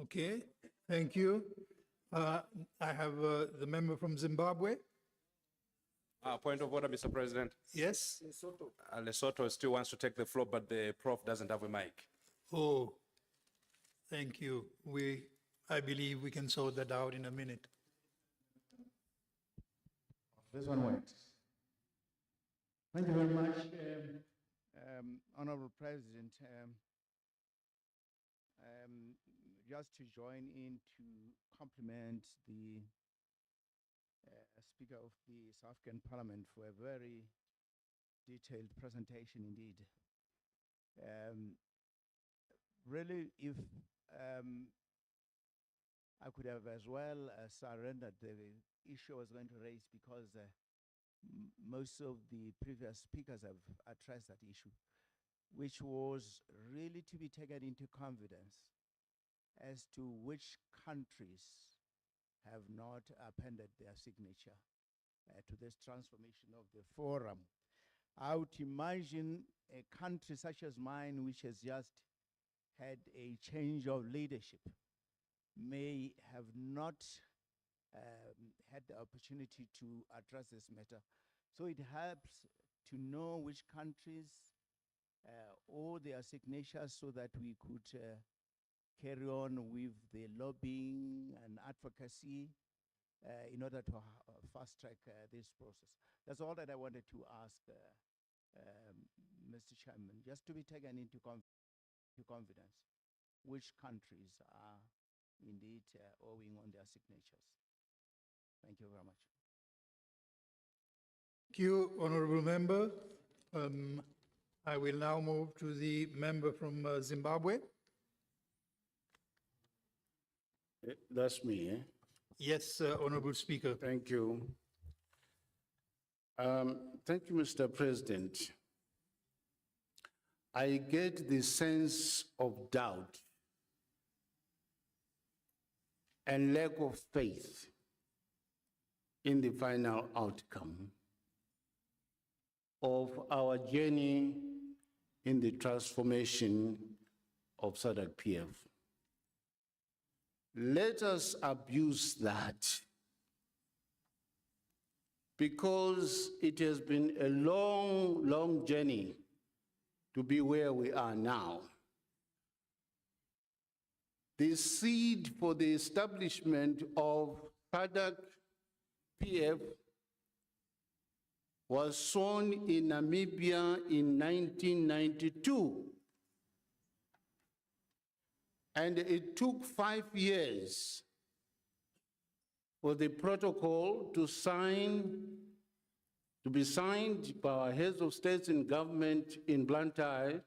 Okay, thank you. I have the member from Zimbabwe. Point of order, Mr. President. Yes? Lesotho still wants to take the floor, but the prof doesn't have a mic. Oh, thank you. I believe we can sort that out in a minute. This one works. Thank you very much, Honorable President. Just to join in to compliment the Speaker of the South African Parliament for a very detailed presentation indeed. Really, if I could have as well surrendered the issue I was going to raise, because most of the previous speakers have addressed that issue, which was really to be taken into confidence as to which countries have not appended their signature to this transformation of the forum. I would imagine a country such as mine, which has just had a change of leadership may have not had the opportunity to address this matter. So it helps to know which countries or their signatures so that we could carry on with the lobbying and advocacy in order to fast track this process. That's all that I wanted to ask Mr. Chairman, just to be taken into confidence, which countries are indeed owing on their signatures. Thank you very much. Thank you, Honorable Member. I will now move to the member from Zimbabwe. That's me, eh? Yes, Honorable Speaker. Thank you. Thank you, Mr. President. I get the sense of doubt and lack of faith in the final outcome of our journey in the transformation of SADC-PF. Let us abuse that, because it has been a long, long journey to be where we are now. The seed for the establishment of SADC-PF was sown in Namibia in 1992. And it took 5 years for the protocol to be signed by our heads of states and government in Blantyre,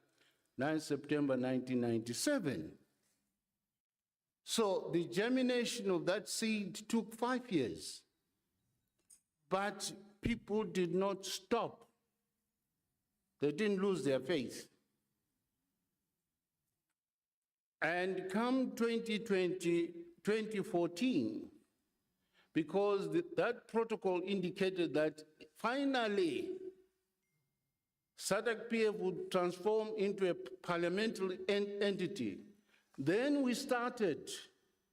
9 September 1997. So the germination of that seed took 5 years. But people did not stop. They didn't lose their faith. And come 2014, because that protocol indicated that finally SADC-PF would transform into a parliamentary entity. Then we started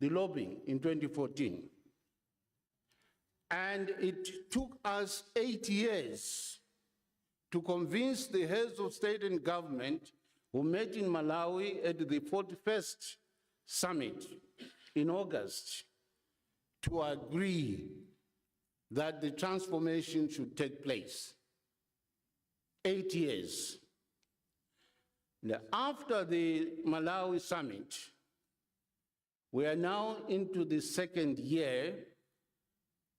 the lobbying in 2014. And it took us 8 years to convince the heads of state and government who met in Malawi at the 41st summit in August to agree that the transformation should take place. 8 years. Now, after the Malawi summit, we are now into the second year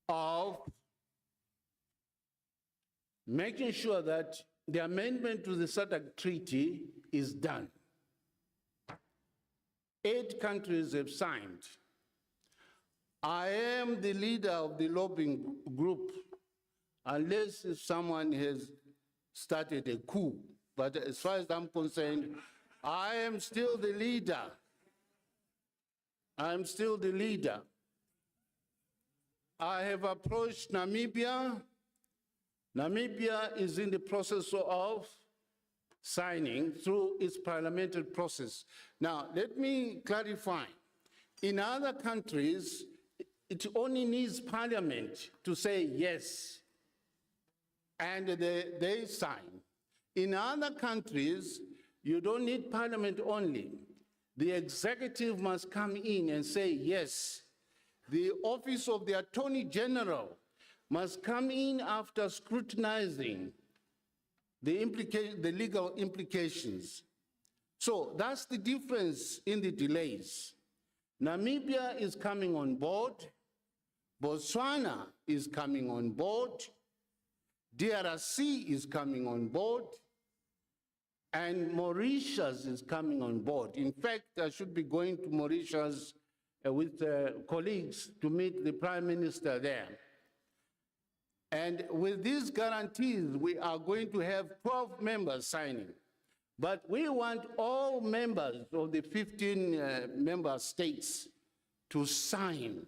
of making sure that the amendment to the SADC Treaty is done. 8 countries have signed. I am the leader of the lobbying group, unless someone has started a coup. But as far as I'm concerned, I am still the leader. I'm still the leader. I have approached Namibia. Namibia is in the process of signing through its parliamentary process. Now, let me clarify. In other countries, it only needs parliament to say yes, and they sign. In other countries, you don't need parliament only. The executive must come in and say yes. The office of the Attorney General must come in after scrutinizing the legal implications. So that's the difference in the delays. Namibia is coming on board, Botswana is coming on board, DRC is coming on board, and Mauritius is coming on board. In fact, I should be going to Mauritius with colleagues to meet the Prime Minister there. And with these guarantees, we are going to have 12 members signing. But we want all members of the 15 member states to sign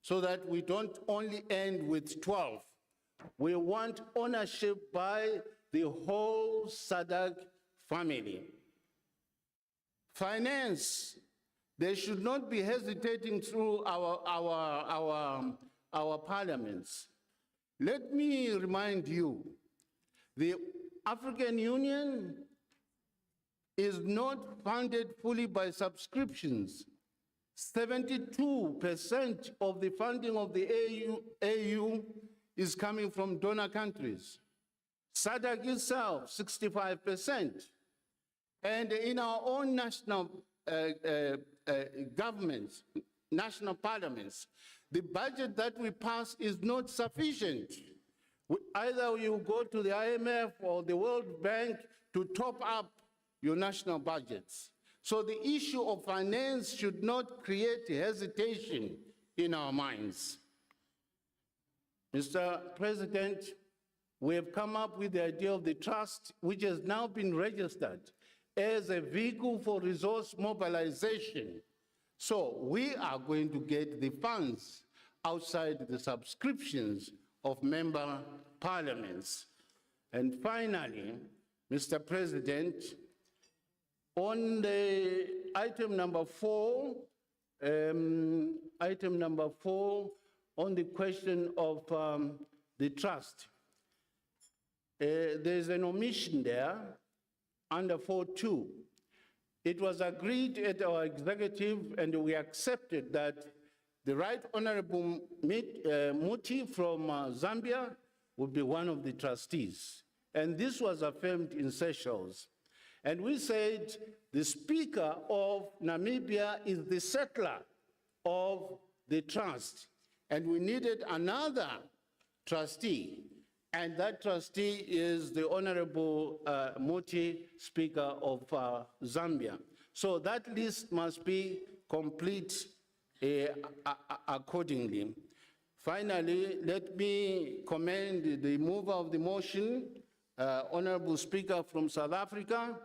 so that we don't only end with 12. We want ownership by the whole SADC family. finance, they should not be hesitating through our parliaments. Let me remind you, the African Union is not funded fully by subscriptions. 72% of the funding of the AU is coming from donor countries. SADC itself, 65%. And in our own national governments, national parliaments, the budget that we pass is not sufficient. Either you go to the IMF or the World Bank to top up your national budgets. So the issue of finance should not create hesitation in our minds. Mr. President, we have come up with the idea of the trust, which has now been registered as a vehicle for resource mobilization. So we are going to get the funds outside the subscriptions of member parliaments. And finally, Mr. President, on the item number 4, on the question of the trust, there's an omission there under 4.2. It was agreed at our executive, and we accepted that the Right Honorable Muti from Zambia would be one of the trustees. And this was affirmed in Seychelles. And we said the Speaker of Namibia is the settler of the trust. And we needed another trustee. And that trustee is the Honorable Muti, Speaker of Zambia. So that list must be complete accordingly. Finally, let me commend the mover of the motion, Honorable Speaker from South Africa,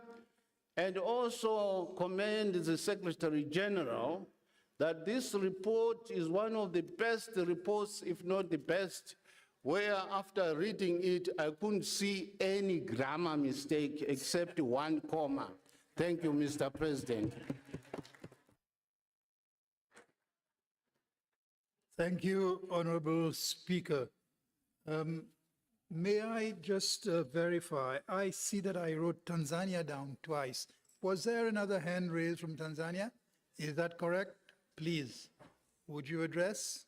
and also commend the Secretary General that this report is one of the best reports, if not the best, where after reading it, I couldn't see any grammar mistake except one comma. Thank you, Mr. President. Thank you, Honorable Speaker. May I just verify? I see that I wrote Tanzania down twice. Was there another hand raised from Tanzania? Is that correct? Please, would you address?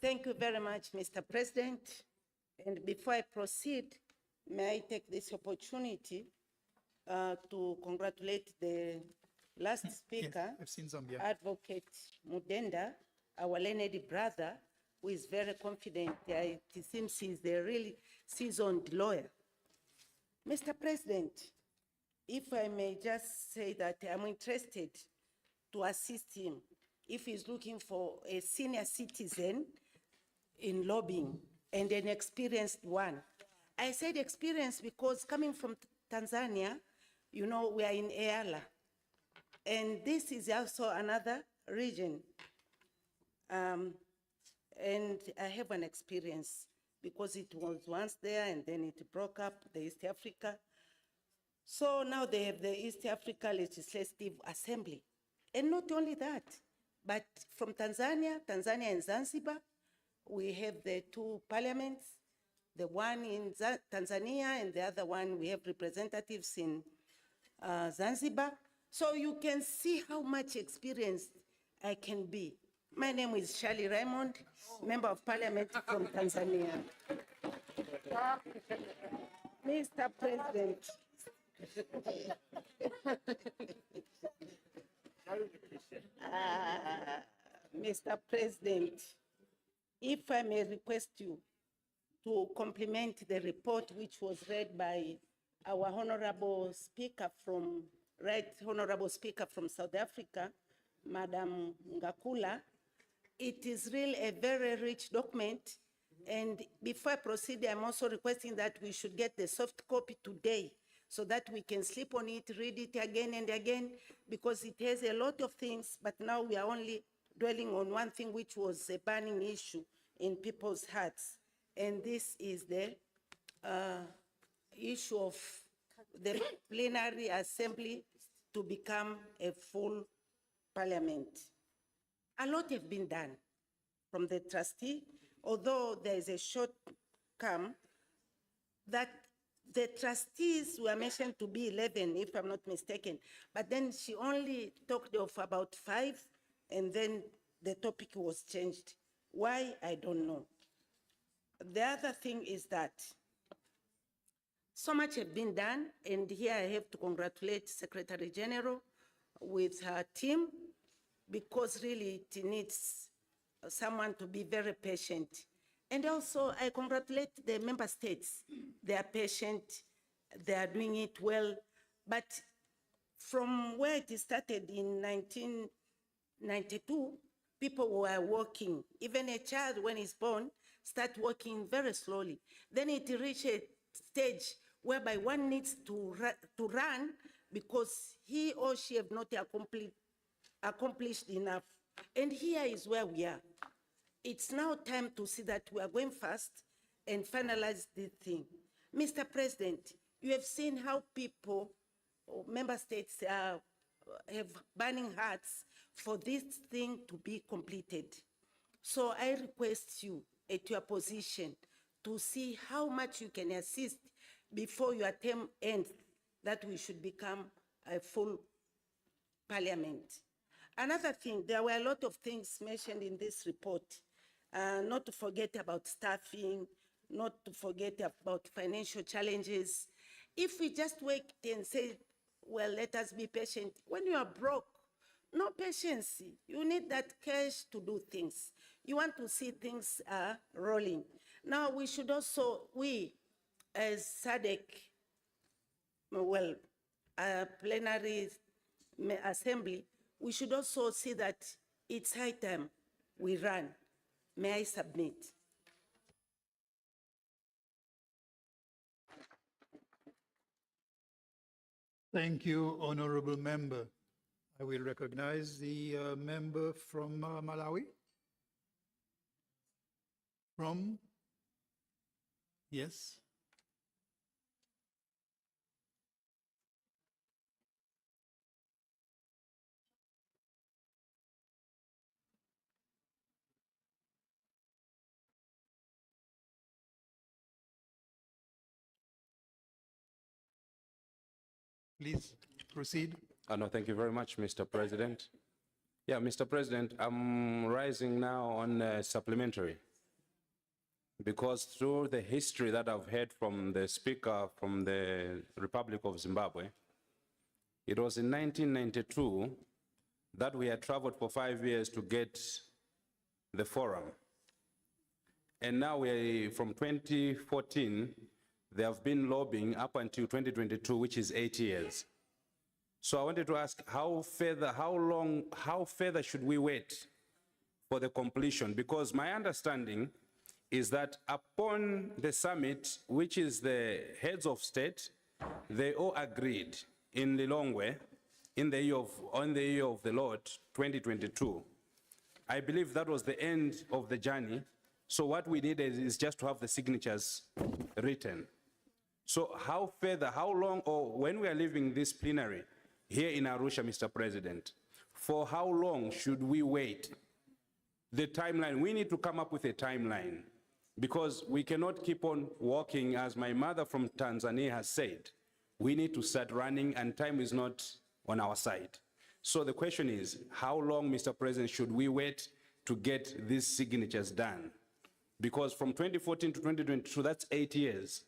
Thank you very much, Mr. President. And before I proceed, may I take this opportunity to congratulate the last speaker, Yes, I've seen Zambia. Advocate Mudenda, our learned brother, who is very confident. It seems he's a really seasoned lawyer. Mr. President, if I may just say that I'm interested to assist him if he's looking for a senior citizen in lobbying and an experienced one. I said experienced because coming from Tanzania, you know, we are in EALA. And this is also another region. And I have an experience because it was once there and then it broke up, the East Africa. So now they have the East Africa Legislative Assembly. And not only that, but from Tanzania and Zanzibar, we have the two parliaments, the one in Tanzania and the other one, we have representatives in Zanzibar. So you can see how much experience I can be. My name is Shirley Raymond, Member of Parliament from Tanzania. Mr. President. Mr. President, if I may request you to compliment the report which was read by our Honorable Speaker from South Africa, Madam Ngakula. It is really a very rich document. And before I proceed, I'm also requesting that we should get the soft copy today so that we can sleep on it, read it again and again, because it has a lot of things, but now we are only dwelling on one thing, which was a burning issue in people's hearts. And this is the issue of the plenary assembly to become a full parliament. A lot have been done from the trustee, although there is a shortcome that the trustees were mentioned to be 11, if I'm not mistaken, but then she only talked of about 5, and then the topic was changed. Why, I don't know. The other thing is that so much has been done, and here I have to congratulate Secretary General with her team, because really it needs someone to be very patient. And also, I congratulate the member states. They are patient, they are doing it well. But from where it started in 1992, people were walking. Even a child, when he's born, starts walking very slowly. Then it reached a stage whereby one needs to run because he or she have not accomplished enough. And here is where we are. It's now time to see that we are going fast and finalize this thing. Mr. President, you have seen how people, or member states have burning hearts for this thing to be completed. So I request you at your position to see how much you can assist before your term ends, that we should become a full parliament. Another thing, there were a lot of things mentioned in this report, not to forget about staffing, not to forget about financial challenges. If we just wait and say, well, let us be patient, when you are broke, no patience. You need that cash to do things. You want to see things rolling. Now, we should also, we as SADC, well, plenary assembly, we should also see that it's high time we run. May I submit? Thank you, Honorable Member. I will recognize the member from Malawi. From? Yes. Please proceed. No, thank you very much, Mr. President. Yeah, Mr. President, I'm rising now on supplementary because through the history that I've heard from the Speaker from the Republic of Zimbabwe, it was in 1992 that we had traveled for 5 years to get the forum. And now from 2014, they have been lobbying up until 2022, which is 8 years. So I wanted to ask how further should we wait for the completion? Because my understanding is that upon the summit, which is the heads of state, they all agreed in Lilongwe on the year of the Lord, 2022. I believe that was the end of the journey. So what we needed is just to have the signatures written. So how long, or when we are leaving this plenary here in Arusha, Mr. President, for how long should we wait? The timeline, we need to come up with a timeline because we cannot keep on walking, as my mother from Tanzania has said. We need to start running and time is not on our side. So the question is, how long, Mr. President, should we wait to get these signatures done? Because from 2014 to 2022, that's 8 years.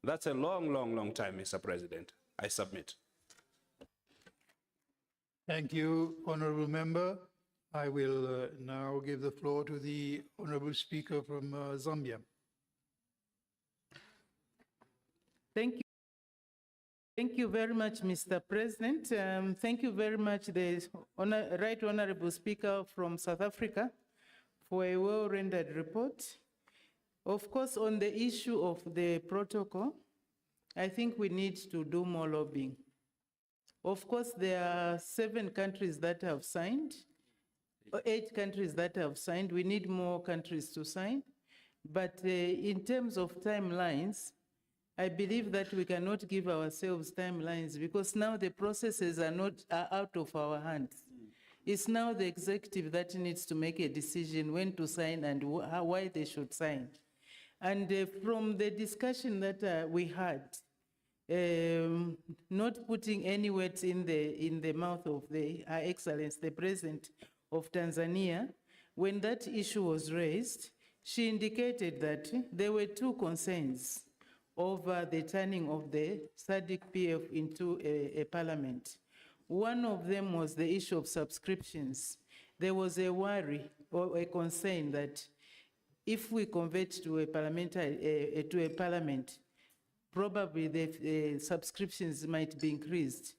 That's a long, long, long time, Mr. President. I submit. Thank you, Honorable Member. I will now give the floor to the Honorable Speaker from Zambia. Thank you. Thank you very much, Mr. President. Thank you very much, the Right Honorable Speaker from South Africa, for a well-rendered report. Of course, on the issue of the protocol, I think we need to do more lobbying. Of course, there are 7 countries that have signed, or 8 countries that have signed. We need more countries to sign. But in terms of timelines, I believe that we cannot give ourselves timelines because now the processes are out of our hands. It's now the executive that needs to make a decision when to sign and why they should sign. And from the discussion that we had, not putting any words in the mouth of Her Excellency, the President of Tanzania, when that issue was raised, she indicated that there were two concerns over the turning of the SADC PF into a parliament. One of them was the issue of subscriptions. There was a worry or a concern that if we convert to a parliament, probably the subscriptions might be increased.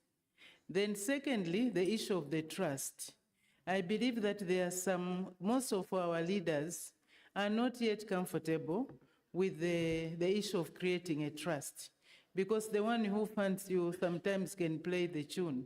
Then secondly, the issue of the trust. I believe that there are most of our leaders are not yet comfortable with the issue of creating a trust, because the one who funds you sometimes can play the tune.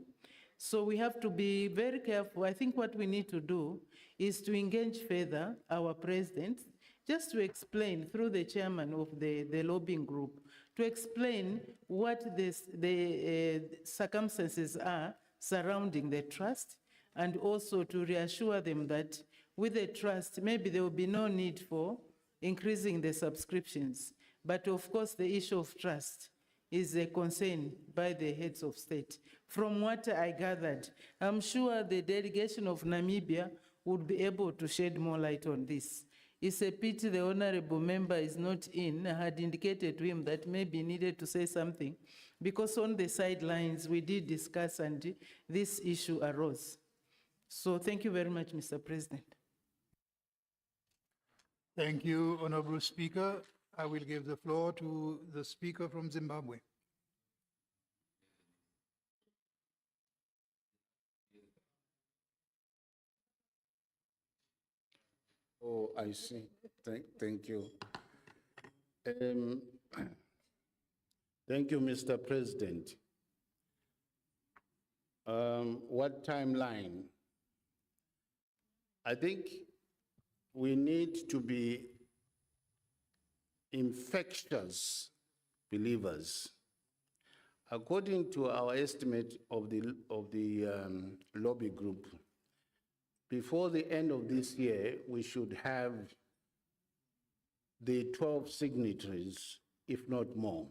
So we have to be very careful. I think what we need to do is to engage further our president, just to explain through the chairman of the lobbying group, to explain what the circumstances are surrounding the trust, and also to reassure them that with the trust, maybe there will be no need for increasing the subscriptions. But of course, the issue of trust is a concern by the heads of state. From what I gathered, I'm sure the delegation of Namibia would be able to shed more light on this. It's a pity the honorable member is not in. I had indicated to him that maybe he needed to say something, because on the sidelines we did discuss and this issue arose. So thank you very much, Mr. President. Thank you, Honorable Speaker. I will give the floor to the Speaker from Zimbabwe. Oh, I see. Thank you. Thank you, Mr. President. What timeline? I think we need to be infectious believers. According to our estimate of the lobby group, before the end of this year, we should have the 12 signatories, if not more.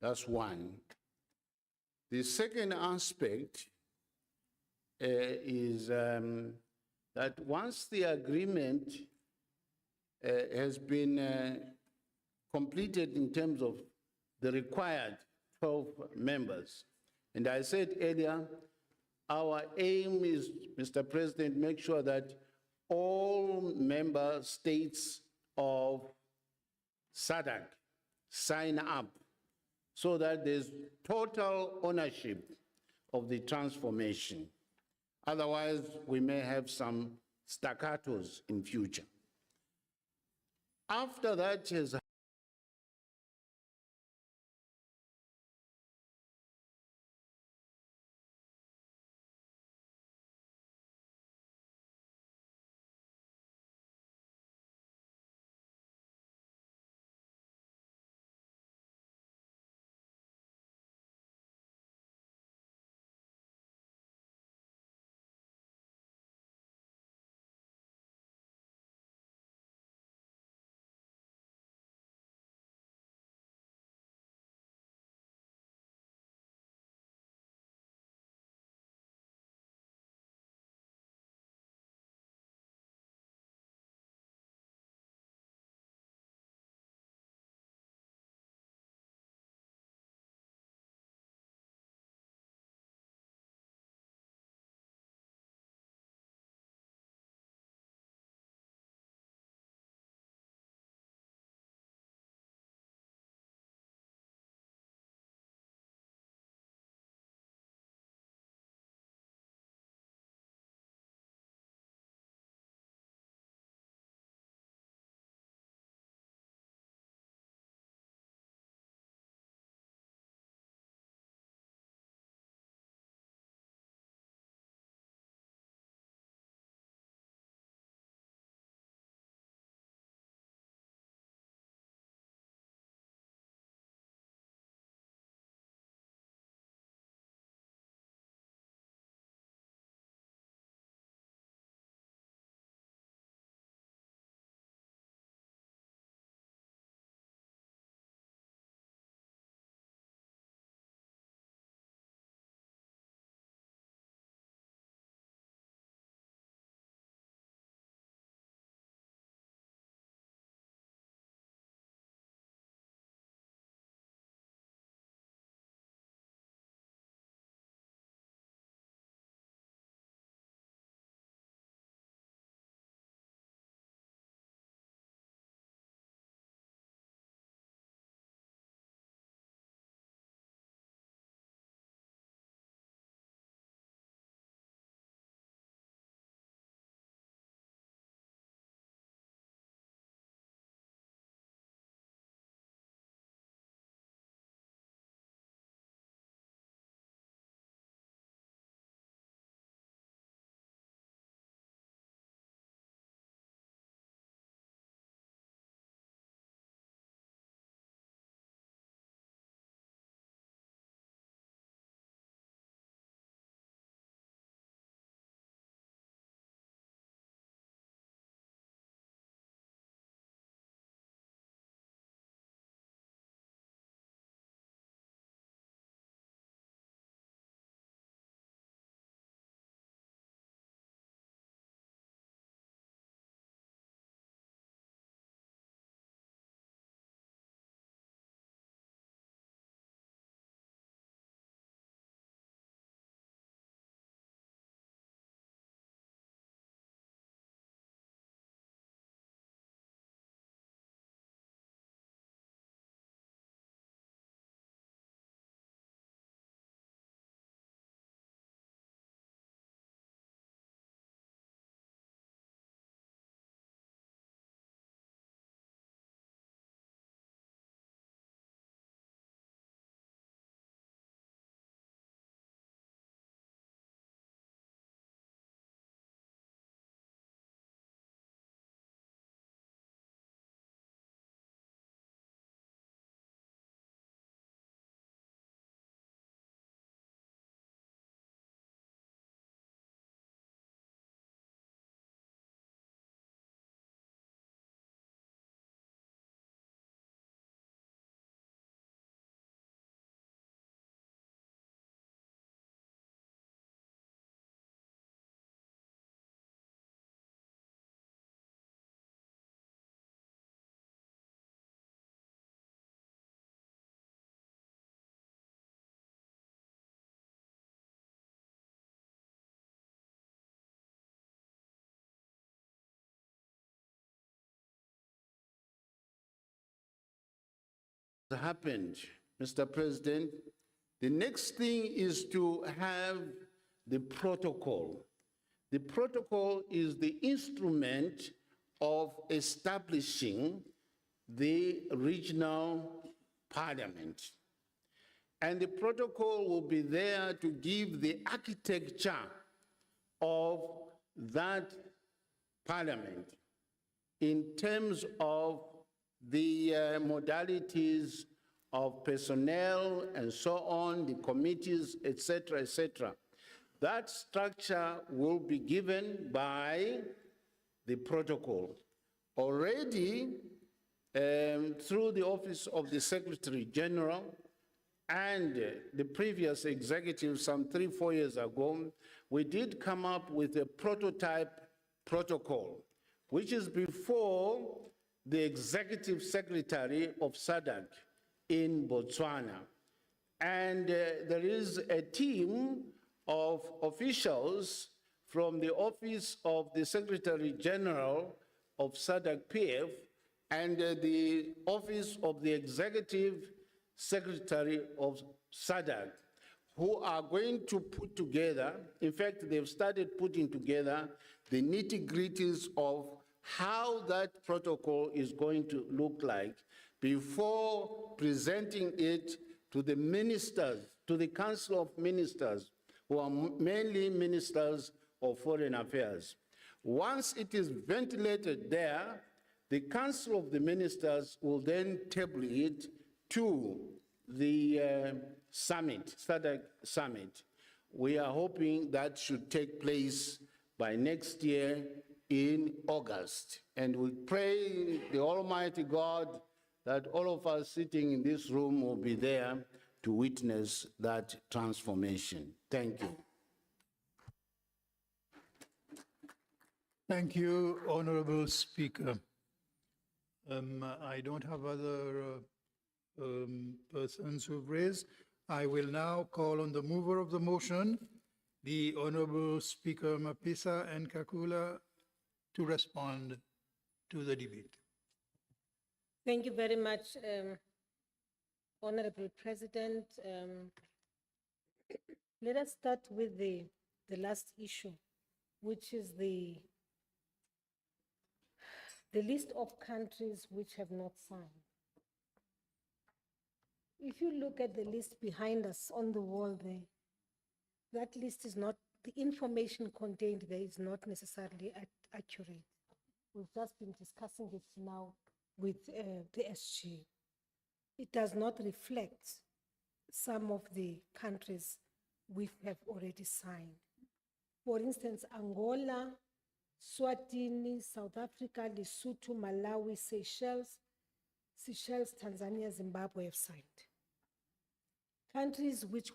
That's one. The second aspect is that once the agreement has been completed in terms of the required 12 members, and I said earlier, our aim is, Mr. President, make sure that all member states of SADC sign up so that there's total ownership of the transformation. Otherwise, we may have some staccatos in future. After that has happened, Mr. President. The next thing is to have the protocol. The protocol is the instrument of establishing the regional parliament. And the protocol will be there to give the architecture of that parliament in terms of the modalities of personnel and so on, the committees, etc., etc. That structure will be given by the protocol. Already, through the office of the Secretary General and the previous executive some 3-4 years ago, we did come up with a prototype protocol, which is before the executive secretary of SADC in Botswana. And there is a team of officials from the office of the Secretary General of SADC PF and the office of the Executive Secretary of SADC, who are going to put together, in fact, they've started putting together the nitty-gritties of how that protocol is going to look like before presenting it to the ministers, to the Council of Ministers, who are mainly ministers of foreign affairs. Once it is ventilated there, the Council of the Ministers will then table it to the summit, SADC summit. We are hoping that should take place by next year in August. And we pray the Almighty God that all of us sitting in this room will be there to witness that transformation. Thank you. Thank you, Honorable Speaker. I don't have other persons who've raised. I will now call on the mover of the motion, the Honorable Speaker Mapisa and Kakula, to respond to the debate. Thank you very much, Honorable President. Let us start with the last issue, which is the list of countries which have not signed. If you look at the list behind us on the wall there, that list is not, the information contained there is not necessarily accurate. We've just been discussing it now with the SG. It does not reflect some of the countries we have already signed. For instance, Angola, Swatini, South Africa, Lesotho, Malawi, Seychelles, Tanzania, Zimbabwe have signed. Countries which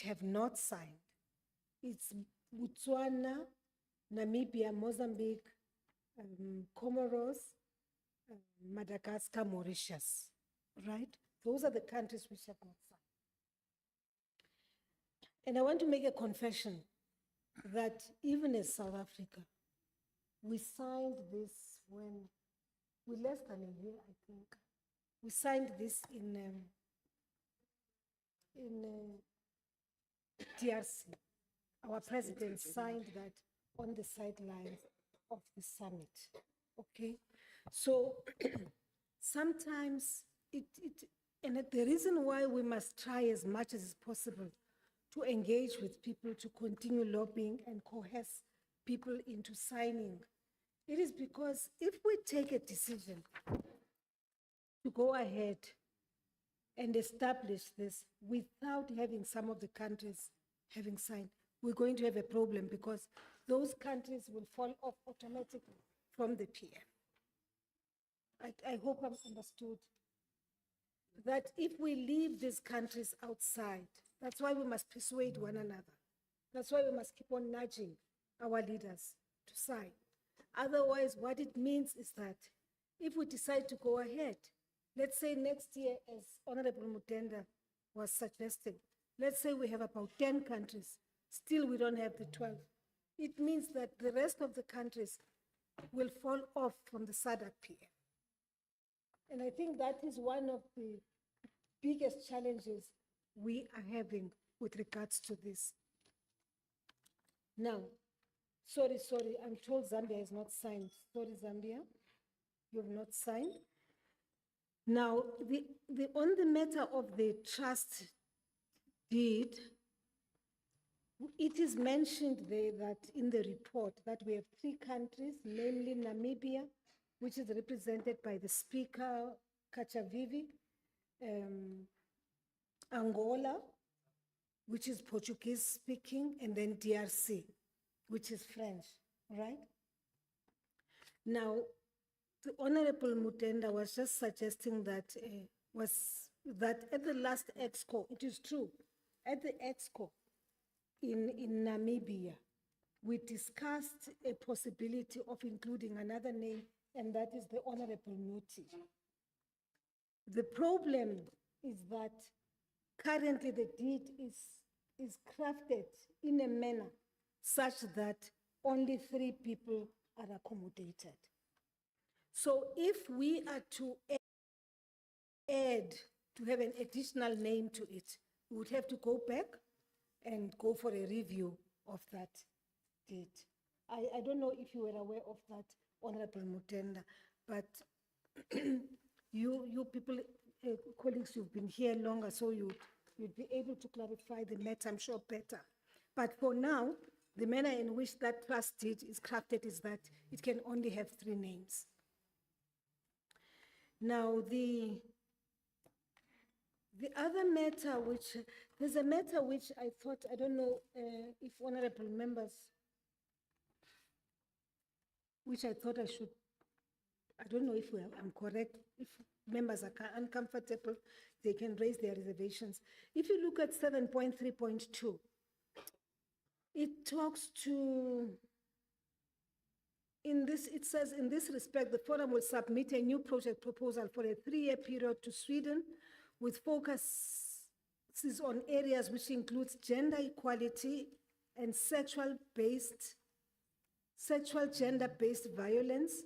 have not signed, it's Botswana, Namibia, Mozambique, Comoros, Madagascar, Mauritius, right? Those are the countries which have not signed. And I want to make a confession that even as South Africa, we signed this when, with less than a year, I think. We signed this in DRC. Our president signed that on the sidelines of the summit, okay? So sometimes and the reason why we must try as much as possible to engage with people, to continue lobbying and coerce people into signing, it is because if we take a decision to go ahead and establish this without having some of the countries having signed, we're going to have a problem because those countries will fall off automatically from the PF. I hope I'm understood that if we leave these countries outside, that's why we must persuade one another. That's why we must keep on nudging our leaders to sign. Otherwise, what it means is that if we decide to go ahead, let's say next year, as Honorable Mutenda was suggesting, let's say we have about 10 countries, still we don't have the 12. It means that the rest of the countries will fall off from the SADC PF. And I think that is one of the biggest challenges we are having with regards to this. Now, sorry, I'm told Zambia has not signed. Sorry, Zambia, you have not signed. Now, on the matter of the trust deed, it is mentioned there that in the report that we have 3 countries, namely Namibia, which is represented by the Speaker, Kachavivi, Angola, which is Portuguese speaking, and then DRC, which is French, right? Now, the Honorable Mutenda was just suggesting that at the last EXCO, it is true, at the EXCO in Namibia, we discussed a possibility of including another name, and that is the Honorable Muti. The problem is that currently the deed is crafted in a manner such that only 3 people are accommodated. So if we are to add, to have an additional name to it, we would have to go back and go for a review of that deed. I don't know if you were aware of that, Honorable Mutenda, but you people, colleagues, you've been here longer, so you'd be able to clarify the matter, I'm sure, better. But for now, the manner in which that trust deed is crafted is that it can only have 3 names. Now, the other matter there's a matter which I thought, I don't know if honorable members, which I thought I don't know if I'm correct, if members are uncomfortable, they can raise their reservations. If you look at 7.3.2, it talks to, it says, in this respect, the forum will submit a new project proposal for a 3-year period to Sweden with focuses on areas which includes gender equality and sexual gender-based violence,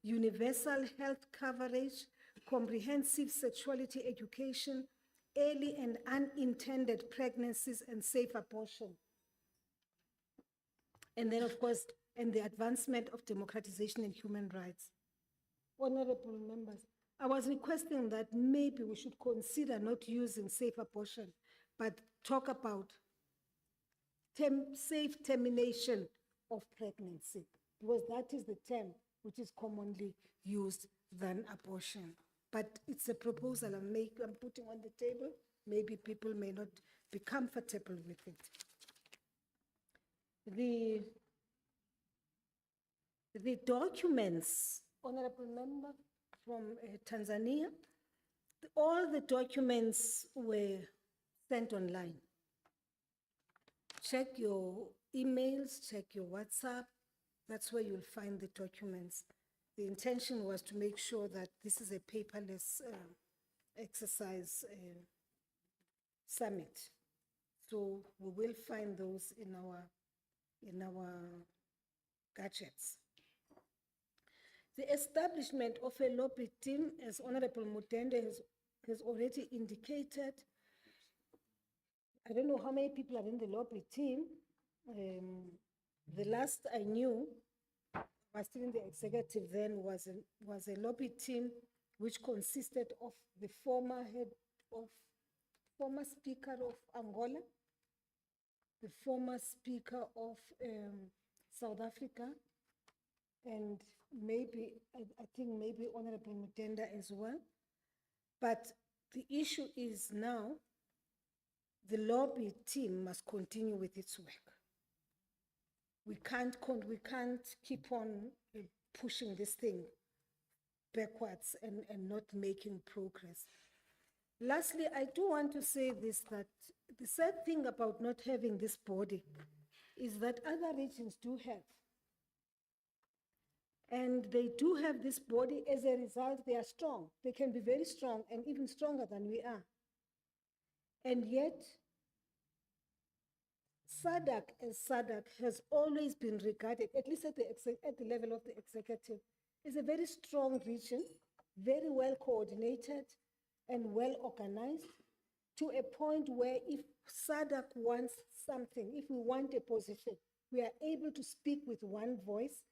universal health coverage, comprehensive sexuality education, early and unintended pregnancies, and safe abortion. And then, of course, and the advancement of democratization and human rights. Honorable members, I was requesting that maybe we should consider not using safe abortion, but talk about safe termination of pregnancy, because that is the term which is commonly used than abortion. But it's a proposal I'm putting on the table. Maybe people may not be comfortable with it. The documents, Honorable Member from Tanzania, all the documents were sent online. Check your emails, check your WhatsApp. That's where you'll find the documents. The intention was to make sure that this is a paperless exercise summit. So we will find those in our gadgets. The establishment of a lobby team, as Honorable Mutende has already indicated. I don't know how many people are in the lobby team. The last I knew, was still in the executive then, was a lobby team which consisted of the former Speaker of Angola, the former Speaker of South Africa, and maybe, I think maybe Honorable Mutenda as well. But the issue is now, the lobby team must continue with its work. We can't keep on pushing this thing backwards and not making progress. Lastly, I do want to say this, that the sad thing about not having this body is that other regions do have. And they do have this body. As a result, they are strong. They can be very strong and even stronger than we are. And yet, SADC as SADC has always been regarded, at least at the level of the executive, as a very strong region, very well coordinated, and well organized to a point where if SADC wants something, if we want a position, we are able to speak with one voice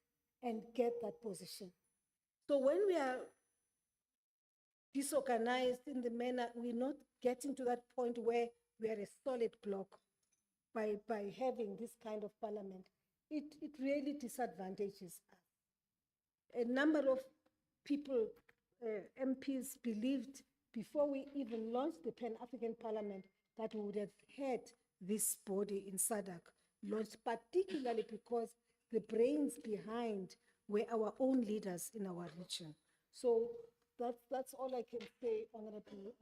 and get that position. So when we are disorganized in the manner, we're not getting to that point where we are a solid block by having this kind of parliament. It really disadvantages us. A number of people, MPs, believed before we even launched the Pan-African Parliament that we would have had this body in SADC launched, particularly because the brains behind were our own leaders in our region. So that's all I can say, Honorable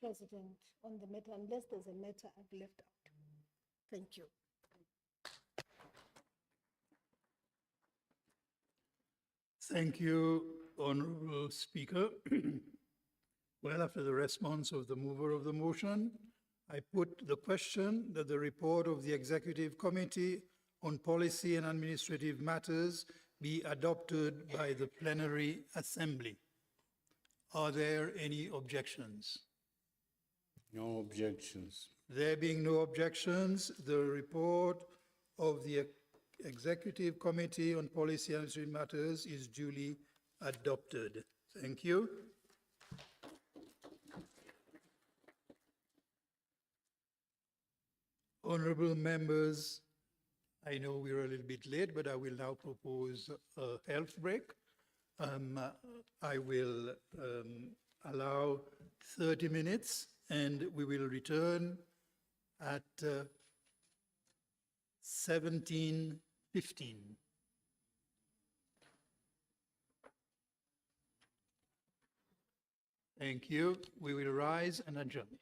President, on the matter, unless there's a matter I've left out. Thank you. Thank you, Honorable Speaker. Well, after the response of the mover of the motion, I put the question that the report of the Executive Committee on Policy and Administrative Matters be adopted by the Plenary Assembly. Are there any objections? No objections. There being no objections, the report of the Executive Committee on Policy and Administrative Matters is duly adopted. Thank you. Honorable members, I know we're a little bit late, but I will now propose a health break. I will allow 30 minutes and we will return at 17:15. Thank you. We will rise and adjourn.